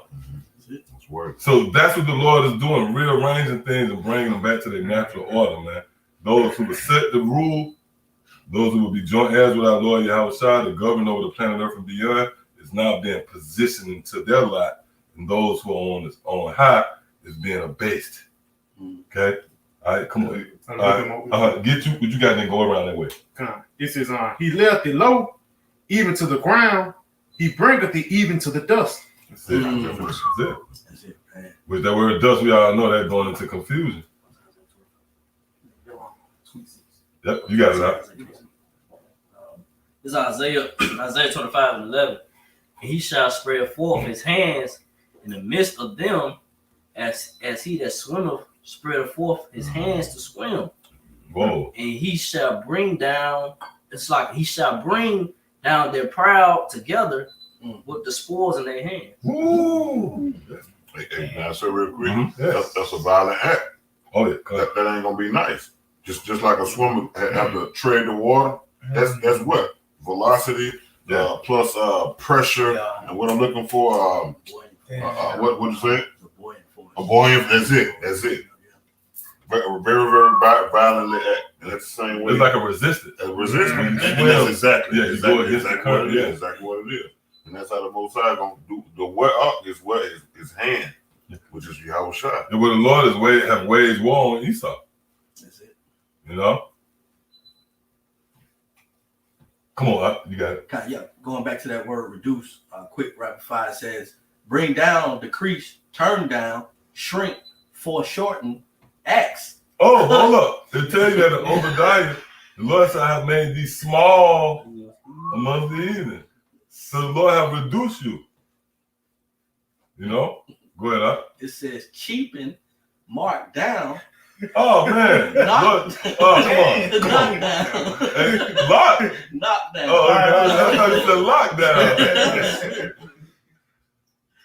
B: So that's what the Lord is doing, rearranging things and bringing them back to their natural order, man. Those who will set the rule, those who will be joint heirs with our Lord Yahweh Shai, the governor over the planet Earth and beyond, is now being positioned into their lot, and those who are on high is being abased. Okay? All right, come on. All right, get you what you got, then go around that way.
I: It says, he left it low, even to the ground. He bringeth it even to the dust.
B: That's it. That's it. With that word dust, we all know that going into confusion. Yep, you got it out.
D: This is Isaiah 25 and 11. And he shall spread forth his hands in the midst of them as he that swimmeth spread forth his hands to swim.
B: Whoa.
D: And he shall bring down, he shall bring down their proud together with the spoils in their hands.
B: Woo!
E: Hey, now, so real quick, that's a violent act.
B: Oh, yeah.
E: That ain't gonna be nice. Just like a swimmer have to tread the water. That's what? Velocity, plus pressure, and what I'm looking for, what you say? A buoyant. That's it. Very, very violently act. And that's the same way.
B: It's like a resistance.
E: And that's exactly.
B: Yeah,
E: exactly what it is. And that's how the Most High gonna do. The way up is what his hand, which is Yahweh Shai.
B: And what the Lord have waged war on Esau.
F: That's it.
B: Come on, you got it.
F: Yeah, going back to that word reduce, quick rapid fire says, bring down, decrease, turn down, shrink, foreshorten, axe.
B: Oh, hold up. They tell you that in Obadiah, the Lord said, I have made thee small among the heathen. So the Lord have reduced you. Go ahead.
F: It says cheapen, mark down.
B: Oh man!
F: Knock
B: come on!
F: Down.
B: Hey, lock.
F: Knock down.
B: Oh, I thought you said lockdown.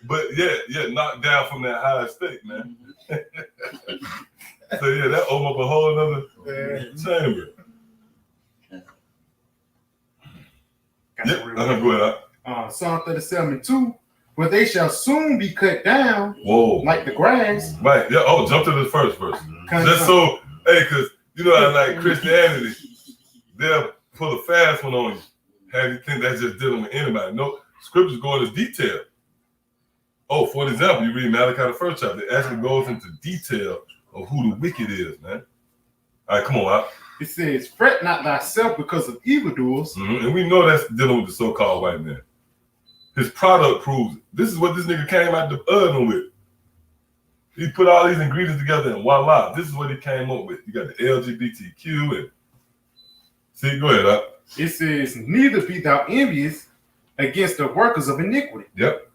B: But yeah, knocked down from that high state, man. So yeah, that opened up a whole other chamber. Go ahead.
I: Psalm 37:2. Where they shall soon be cut down.
B: Whoa.
I: Like the grass.
B: Right. Yeah. Oh, jump to the first verse. Just so, because like Christianity, they'll pull a fast one on you. Have you think that's just dealing with anybody? No, scriptures go into detail. Oh, for example, you read Malachi the first chapter. It actually goes into detail of who the wicked is, man. All right, come on out.
I: It says, fret not thyself because of evildoers.
B: And we know that's dealing with the so-called white man. His product proves it. This is what this nigga came out the oven with. He put all these ingredients together and voila, this is what he came up with. You got the LGBTQ and see, go ahead, up.
I: It says, neither be thou envious against the workers of iniquity.
B: Yep.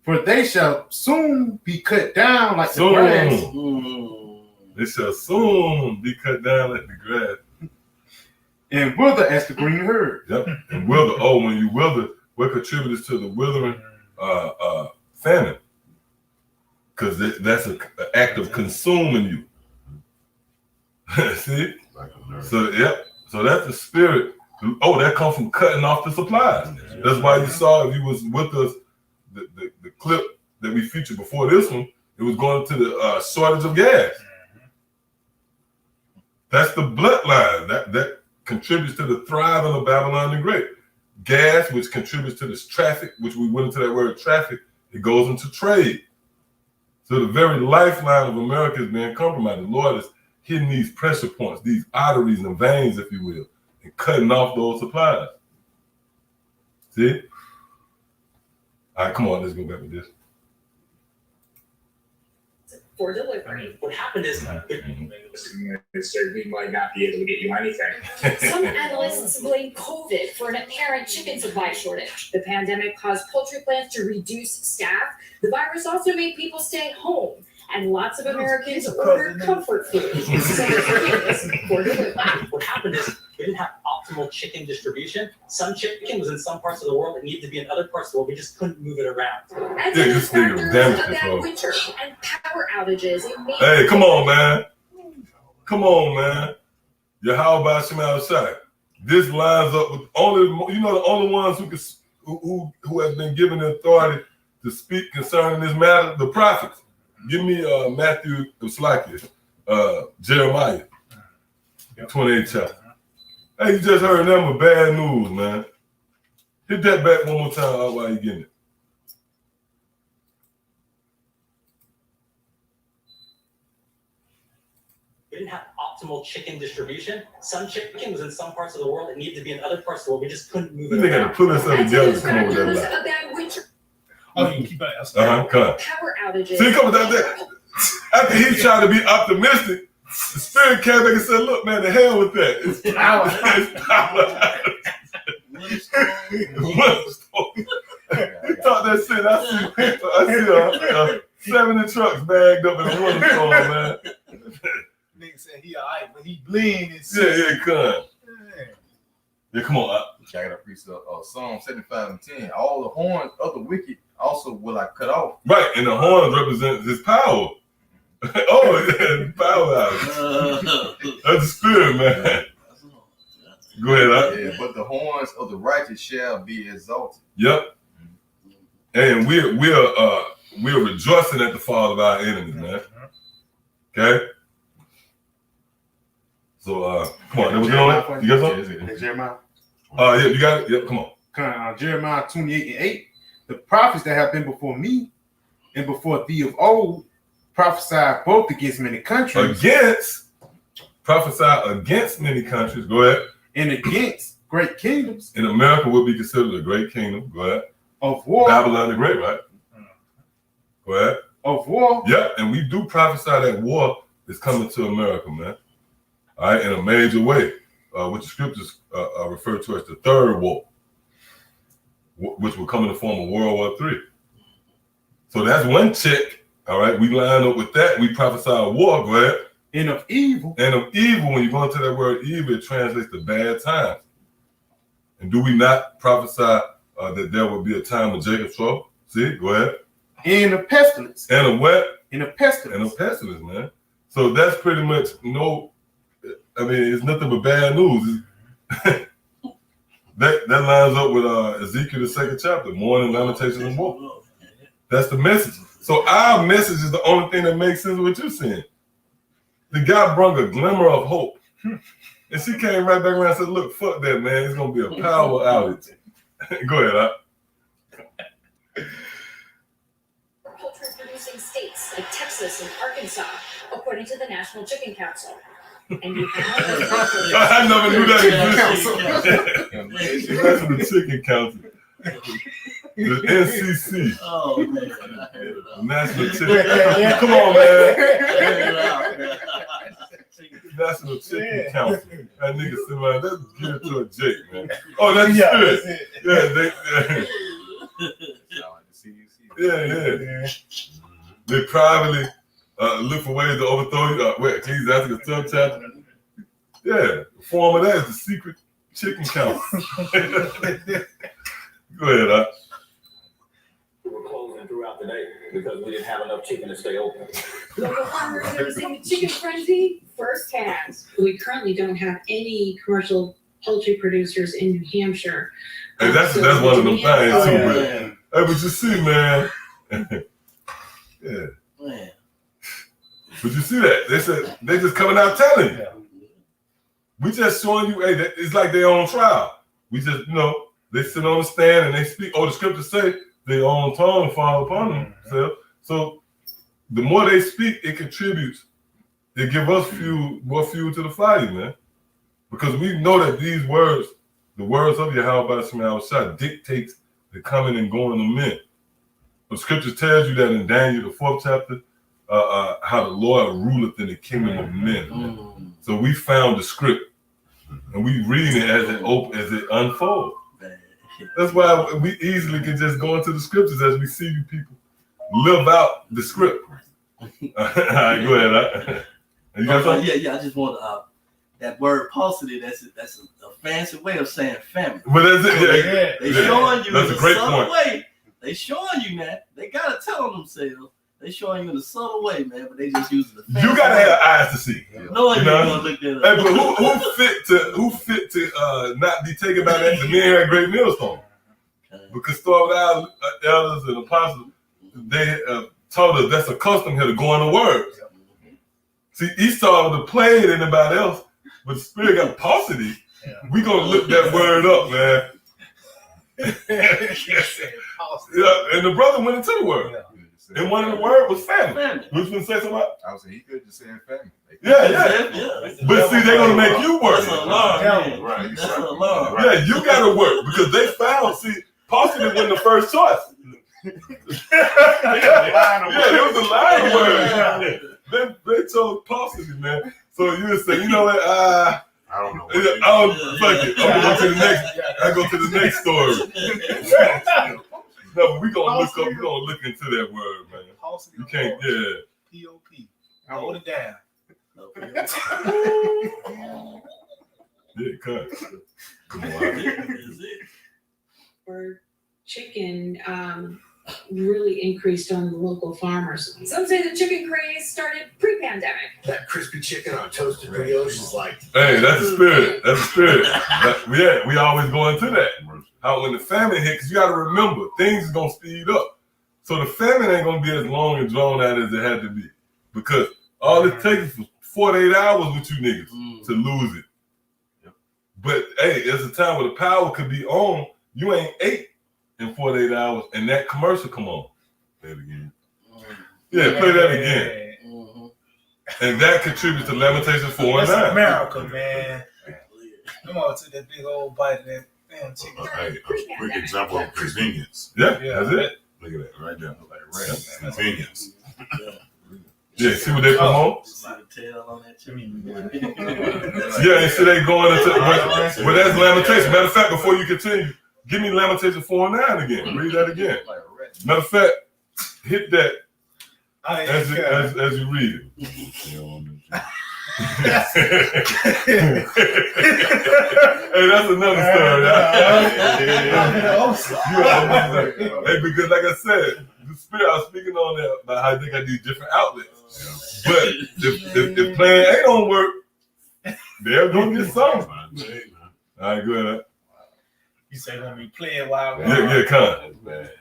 I: For they shall soon be cut down like the grass.
B: They shall soon be cut down like the grass.
I: And wither as the green herb.
B: Yep. And wither. Oh, when you wither, what contributes to the withering? Famine. Because that's an act of consuming you. See? So, yep. So that's the spirit. Oh, that comes from cutting off the supplies. That's why you saw, if you was with us, the clip that we featured before this one, it was going to the shortage of gas. That's the bloodline. That contributes to the thriving of Babylon the Great. Gas, which contributes to this traffic, which we went into that word traffic, it goes into trade. So the very lifeline of America is being compromised. The Lord is hitting these pressure points, these arteries and veins, if you will, and cutting off those supplies. See? All right, come on, let's go back with this.
O: For delivery.
N: What happened is we might not be able to get you anything.
O: Some analysts blame COVID for an apparent chicken supply shortage. The pandemic caused poultry plants to reduce staff. The virus also made people stay home. And lots of Americans ordered comfort food. So for delivery.
P: What happened is we didn't have optimal chicken distribution. Some chicken was in some parts of the world. It needed to be in other parts of the world. We just couldn't move it around.
O: And so this factors a bad winter and power outages.
B: Hey, come on, man. Come on, man. Yahweh Shemal Shai. This lines up with the only ones who have been given the authority to speak concerning this matter, the prophets. Give me Matthew, Jeremiah, 28th chapter. Hey, you just heard them with bad news, man. Hit that back one more time while you getting it.
P: We didn't have optimal chicken distribution. Some chicken was in some parts of the world. It needed to be in other parts of the world. We just couldn't move it around.
B: They got to put us up together to come up with that lie.
O: A bad winter.
C: Oh, you can keep it.
B: Come on.
O: Power outages.
B: See, come down there. After he tried to be optimistic, the spirit came back and said, "Look, man, the hell with that. It's power. It's power." He talked that shit. I see 70 trucks bagged up in a winter storm, man.
C: Nigga said he alright, but he bleeding and
B: shit. Yeah, come on.
M: Check out precept Psalm 75 and 10. All the horns of the wicked also will I cut off.
B: Right, and the horns represent his power. Oh, yeah, power out. That's the spirit, man. Go ahead,
M: Yeah, but the horns of the righteous shall be exalted.
B: Yep. And we're rejoicing at the fall of our enemies, man. Okay. So come on, you got something?
I: Jeremiah.
B: Yeah, you got it. Yep, come on.
I: Jeremiah 28:8. The prophets that have been before me and before thee of old prophesied both against many countries.
B: Prophesied against many countries. Go ahead.
I: And against great kingdoms.
B: And America will be considered a great kingdom. Go ahead.
I: Of war.
B: Babylon the Great, right? Go ahead.
I: Of war.
B: Yep, and we do prophesy that war is coming to America, man. All right, in a major way, which the scriptures refer to as the third war, which will come in the form of World War III. So that's one check. All right, we line up with that. We prophesy a war, go ahead.
I: And of evil.
B: And of evil, when you go into that word evil, it translates to bad times. And do we not prophesy that there will be a time of Jacob's trouble? See, go ahead.
I: And of pestilence.
B: And of what?
I: And of pestilence.
B: And of pestilence, man. So that's pretty much it's nothing but bad news. that lines up with Ezekiel the 2nd chapter, mourning, lamentations, and woe. That's the message. So our message is the only thing that makes sense with what you're saying. The guy brought a glimmer of hope. And she came right back around and said, look, fuck that, man. It's going to be a power outage. Go ahead,
O: Poultry-producing states like Texas and Arkansas, according to the National Chicken Council. And you
B: I never knew that existed. That's the Chicken Council. The NCC.
D: Oh, man.
B: National Chicken. Come on, man. National Chicken Council. That nigga said, man, let's get it to a Jake, man. Oh, that's good. Yeah. They privately look for ways to overthrow you. Ecclesiastes 12th chapter. Yeah, the form of that is the secret chicken count. Go ahead, Doc.
Q: We were closing throughout the day because we didn't have enough chicken to stay open.
O: Local farmers are seeing the chicken frenzy firsthand. We currently don't have any commercial poultry producers in New Hampshire.
B: Hey, that's one of them things too, man. Hey, but you see, man. Yeah.
F: Man.
B: But you see that? They said they just coming out telling you. We just showing you, hey, it's like they on trial. We just, they sit on the stand and they speak. Oh, the scriptures say their own tongue fall upon themselves. So the more they speak, it contributes. It give us more fuel to the fire, man. Because we know that these words, the words of Yahweh Shah, dictates the coming and going of men. The scripture tells you that in Daniel, the 4th chapter, how the Lord ruleth in the kingdom of men. So we found the script, and we read it as it unfolds. That's why we easily can just go into the scriptures as we see you people live out the script. All right, go ahead. You got something?
F: Yeah. I just want that word paucity. That's a fancy way of saying family.
B: But that's it.
F: They showing you
B: that's
F: in
B: a great
F: a subtle
B: point.
F: way. They showing you, man. They gotta tell on themselves. They showing you in a subtle way, man. But they just use the.
B: You gotta have eyes to see.
F: No one gonna look that up.
B: Hey, but who fit to not be taken by that? The men here at Great Millstone. Because throughout our elders and apostles, they told us that's a custom here to go in the word. See, Esau would have played anybody else, but the Spirit got paucity. We gonna look that word up, man. And the brother went into the word. And one of the word was family. Which one say something?
M: I was saying he could just say family.
B: Yeah. But see, they're gonna make you work.
F: That's an alarm.
M: Right.
F: That's an alarm.
B: Yeah, you gotta work because they found. See, paucity wasn't the first choice. It was a line of words. They told paucity, man. So you would say, you know what?
E: I don't know.
B: Fuck it. I'm gonna go to the next. I go to the next story. No, but we gonna look up. We gonna look into that word, man. You can't. Yeah.
C: P.O.P. Hold it down.
B: Yeah, cut.
O: Or chicken really increased on the local farmers. Some say the chicken craze started pre-pandemic.
H: That crispy chicken on toasted brioche is like.
B: Hey, that's the spirit. That's the spirit. We always go into that. How when the famine hit, because you got to remember, things is gonna speed up. So the famine ain't gonna be as long and drawn out as it had to be, because all it takes is 48 hours with you niggas to lose it. But hey, there's a time where the power could be on. You ain't ate in 48 hours, and that commercial come on. Play it again. Yeah, play that again. And that contributes to Lamentations 4 and 9.
C: That's America, man. Come on, to that big old bite of that damn chicken.
E: Hey, a quick example of convenience.
B: Yeah, that's it.
E: Look at that right there. Like convenience.
B: Yeah, see what they come on?
F: Tail on that chicken.
B: Yeah, and see they going into well, that's Lamentation. Matter of fact, before you continue, give me Lamentation 4 and 9 again. Read that again. Matter of fact, hit that as you read it. Hey, that's another story. Hey, because like I said, the spirit I was speaking on there about how they got these different outlets. But if playing ain't gonna work, they're gonna get something. All right, go ahead.
C: You say when we play it while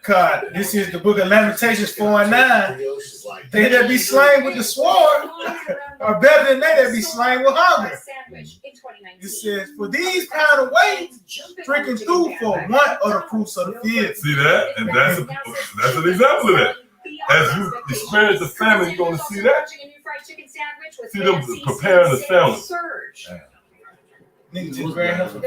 B: God,
C: this is the book of Lamentations 4 and 9. They that be slain with the sword are better than they that be slain with hunger. It says, for these kind of ways, drinking through for want of the fruits of the field.
B: See that? And that's an example of that. As you experience the famine, you're going to see that. See them preparing the famine.
G: The National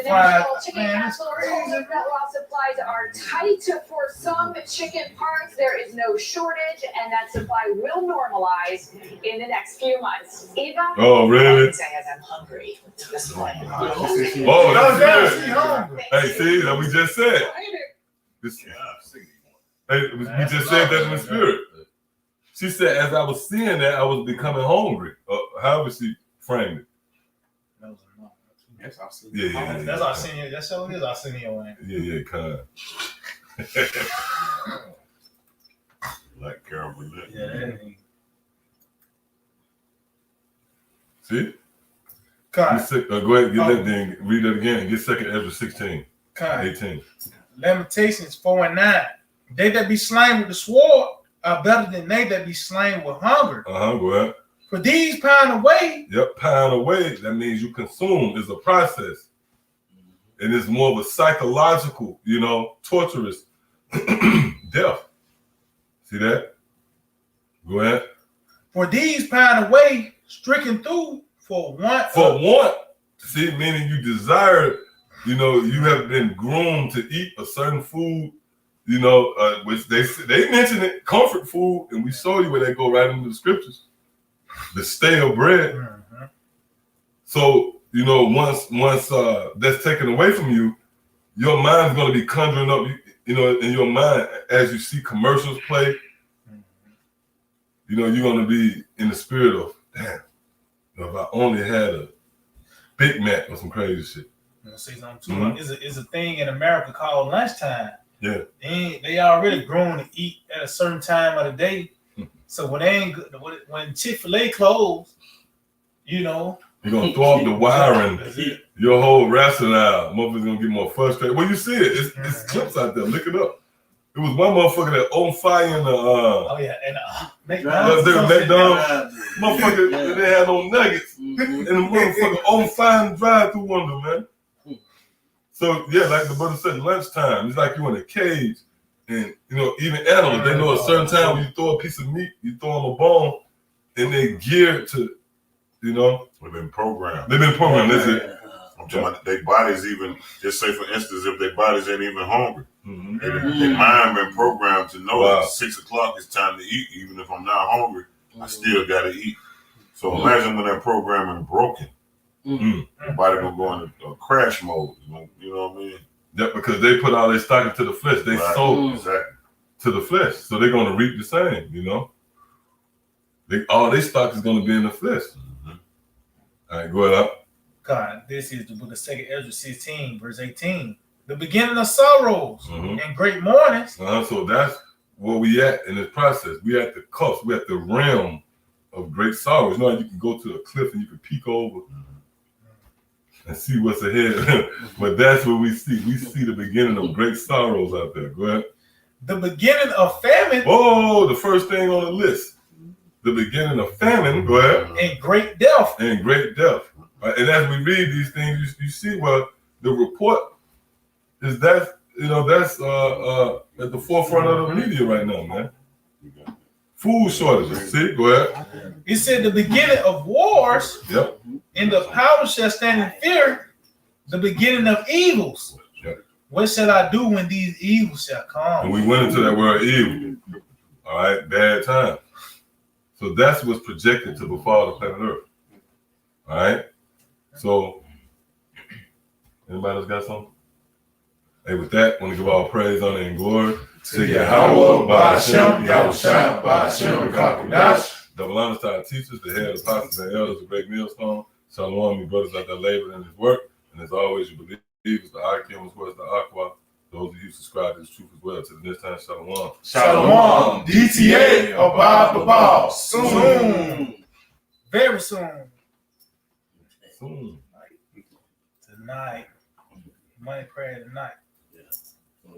G: Chicken Council told us that while supplies are tight for some chicken parts, there is no shortage, and that supply will normalize in the next few months. Eva?
B: Oh, really?
G: I'm hungry.
B: Oh, that's good. Hey, see, that we just said. Hey, we just said that in the spirit. She said, as I was seeing that, I was becoming hungry. However she framed it.
C: That's Arsenio.
B: Yeah.
C: That's Arsenio. That's all it is, Arsenio, man.
B: Yeah, kind.
E: Like Carol Burnett.
C: Yeah.
B: See?
C: Go
B: ahead, get that thing, read that again, and get 2 Ezra 16, 18.
C: Lamentations 4:9. They that be slain with the sword are better than they that be slain with hunger.
B: Go ahead.
C: For these pine away.
B: Yep, pine away. That means you consume. It's a process. And it's more of a psychological, torturous death. See that? Go ahead.
C: For these pine away, stricken through for want.
B: For want. See, meaning you desire, you have been groomed to eat a certain food, which they mention it, comfort food, and we show you where they go right into the scriptures. The stale bread.
C: Mm-hmm.
B: So, once that's taken away from you, your mind's going to be conjuring up, in your mind as you see commercials play. You're going to be in the spirit of, damn, if I only had a Big Mac or some crazy shit.
C: I'm gonna say something too. It's a thing in America called lunchtime.
B: Yeah.
C: They already grown to eat at a certain time of the day. So when Chick-fil-A closed,
B: you're gonna throw up the wiring, your whole rationale. Motherfuckers gonna get more frustrated. Well, you see it. It's clips out there. Look it up. It was one motherfucker that on fire in the McDonald's. Motherfucker, they had no nuggets, and the motherfucker on fire and drive through one of them, man. So yeah, like the brother said, lunchtime. It's like you in a cage. And, even animals, they know a certain time when you throw a piece of meat, you throw them a bone, and they geared to,
E: They've been programmed.
B: That's it.
E: I'm talking about their bodies even, just say for instance, if their bodies ain't even hungry. Their mind been programmed to know at 6 o'clock it's time to eat. Even if I'm not hungry, I still got to eat. So imagine when that programming broken. Your body gonna go into a crash mode. You know what I mean?
B: Yeah, because they put all their stock into the flesh. They sold to the flesh. So they're going to reap the same, all their stock is going to be in the flesh. All right, go ahead up.
C: God, this is the book of 2 Ezra 16, verse 18. The beginning of sorrows and great mournings.
B: So that's where we at in this process. We at the cusp. We at the realm of great sorrows. You can go to a cliff and you can peek over and see what's ahead. But that's what we see. We see the beginning of great sorrows out there. Go ahead.
C: The beginning of famine.
B: Oh, the first thing on the list. The beginning of famine. Go ahead.
C: And great death.
B: And great death. And as we read these things, you see, well, the report is that's at the forefront of the media right now, man. Food shortages. See, go ahead.
C: It said the beginning of wars.
B: Yep.
C: And the power shall stand in fear. The beginning of evils.
B: Yep.
C: What shall I do when these evils shall come?
B: And we went into that word evil. All right, bad time. So that's what's projected to befall the planet Earth. All right. So, anybody else got something? Hey, with that, I want to give all praise, honor, and glory to Yahweh, Ba'ashem, Yahushua, Ba'ashem, Kakudash. Double honors to our teachers, the head apostles and elders of Great Millstone. Shalom, your brothers out there laboring in his work. And as always, you believe it's the Akim as well as the Aqua. Those of you subscribe to this truth as well. Till the next time, Shalom.
I: Shalom. DTA, Abad Babal.
C: Soon. Very soon.
B: Soon.
C: Tonight. Money prayer tonight.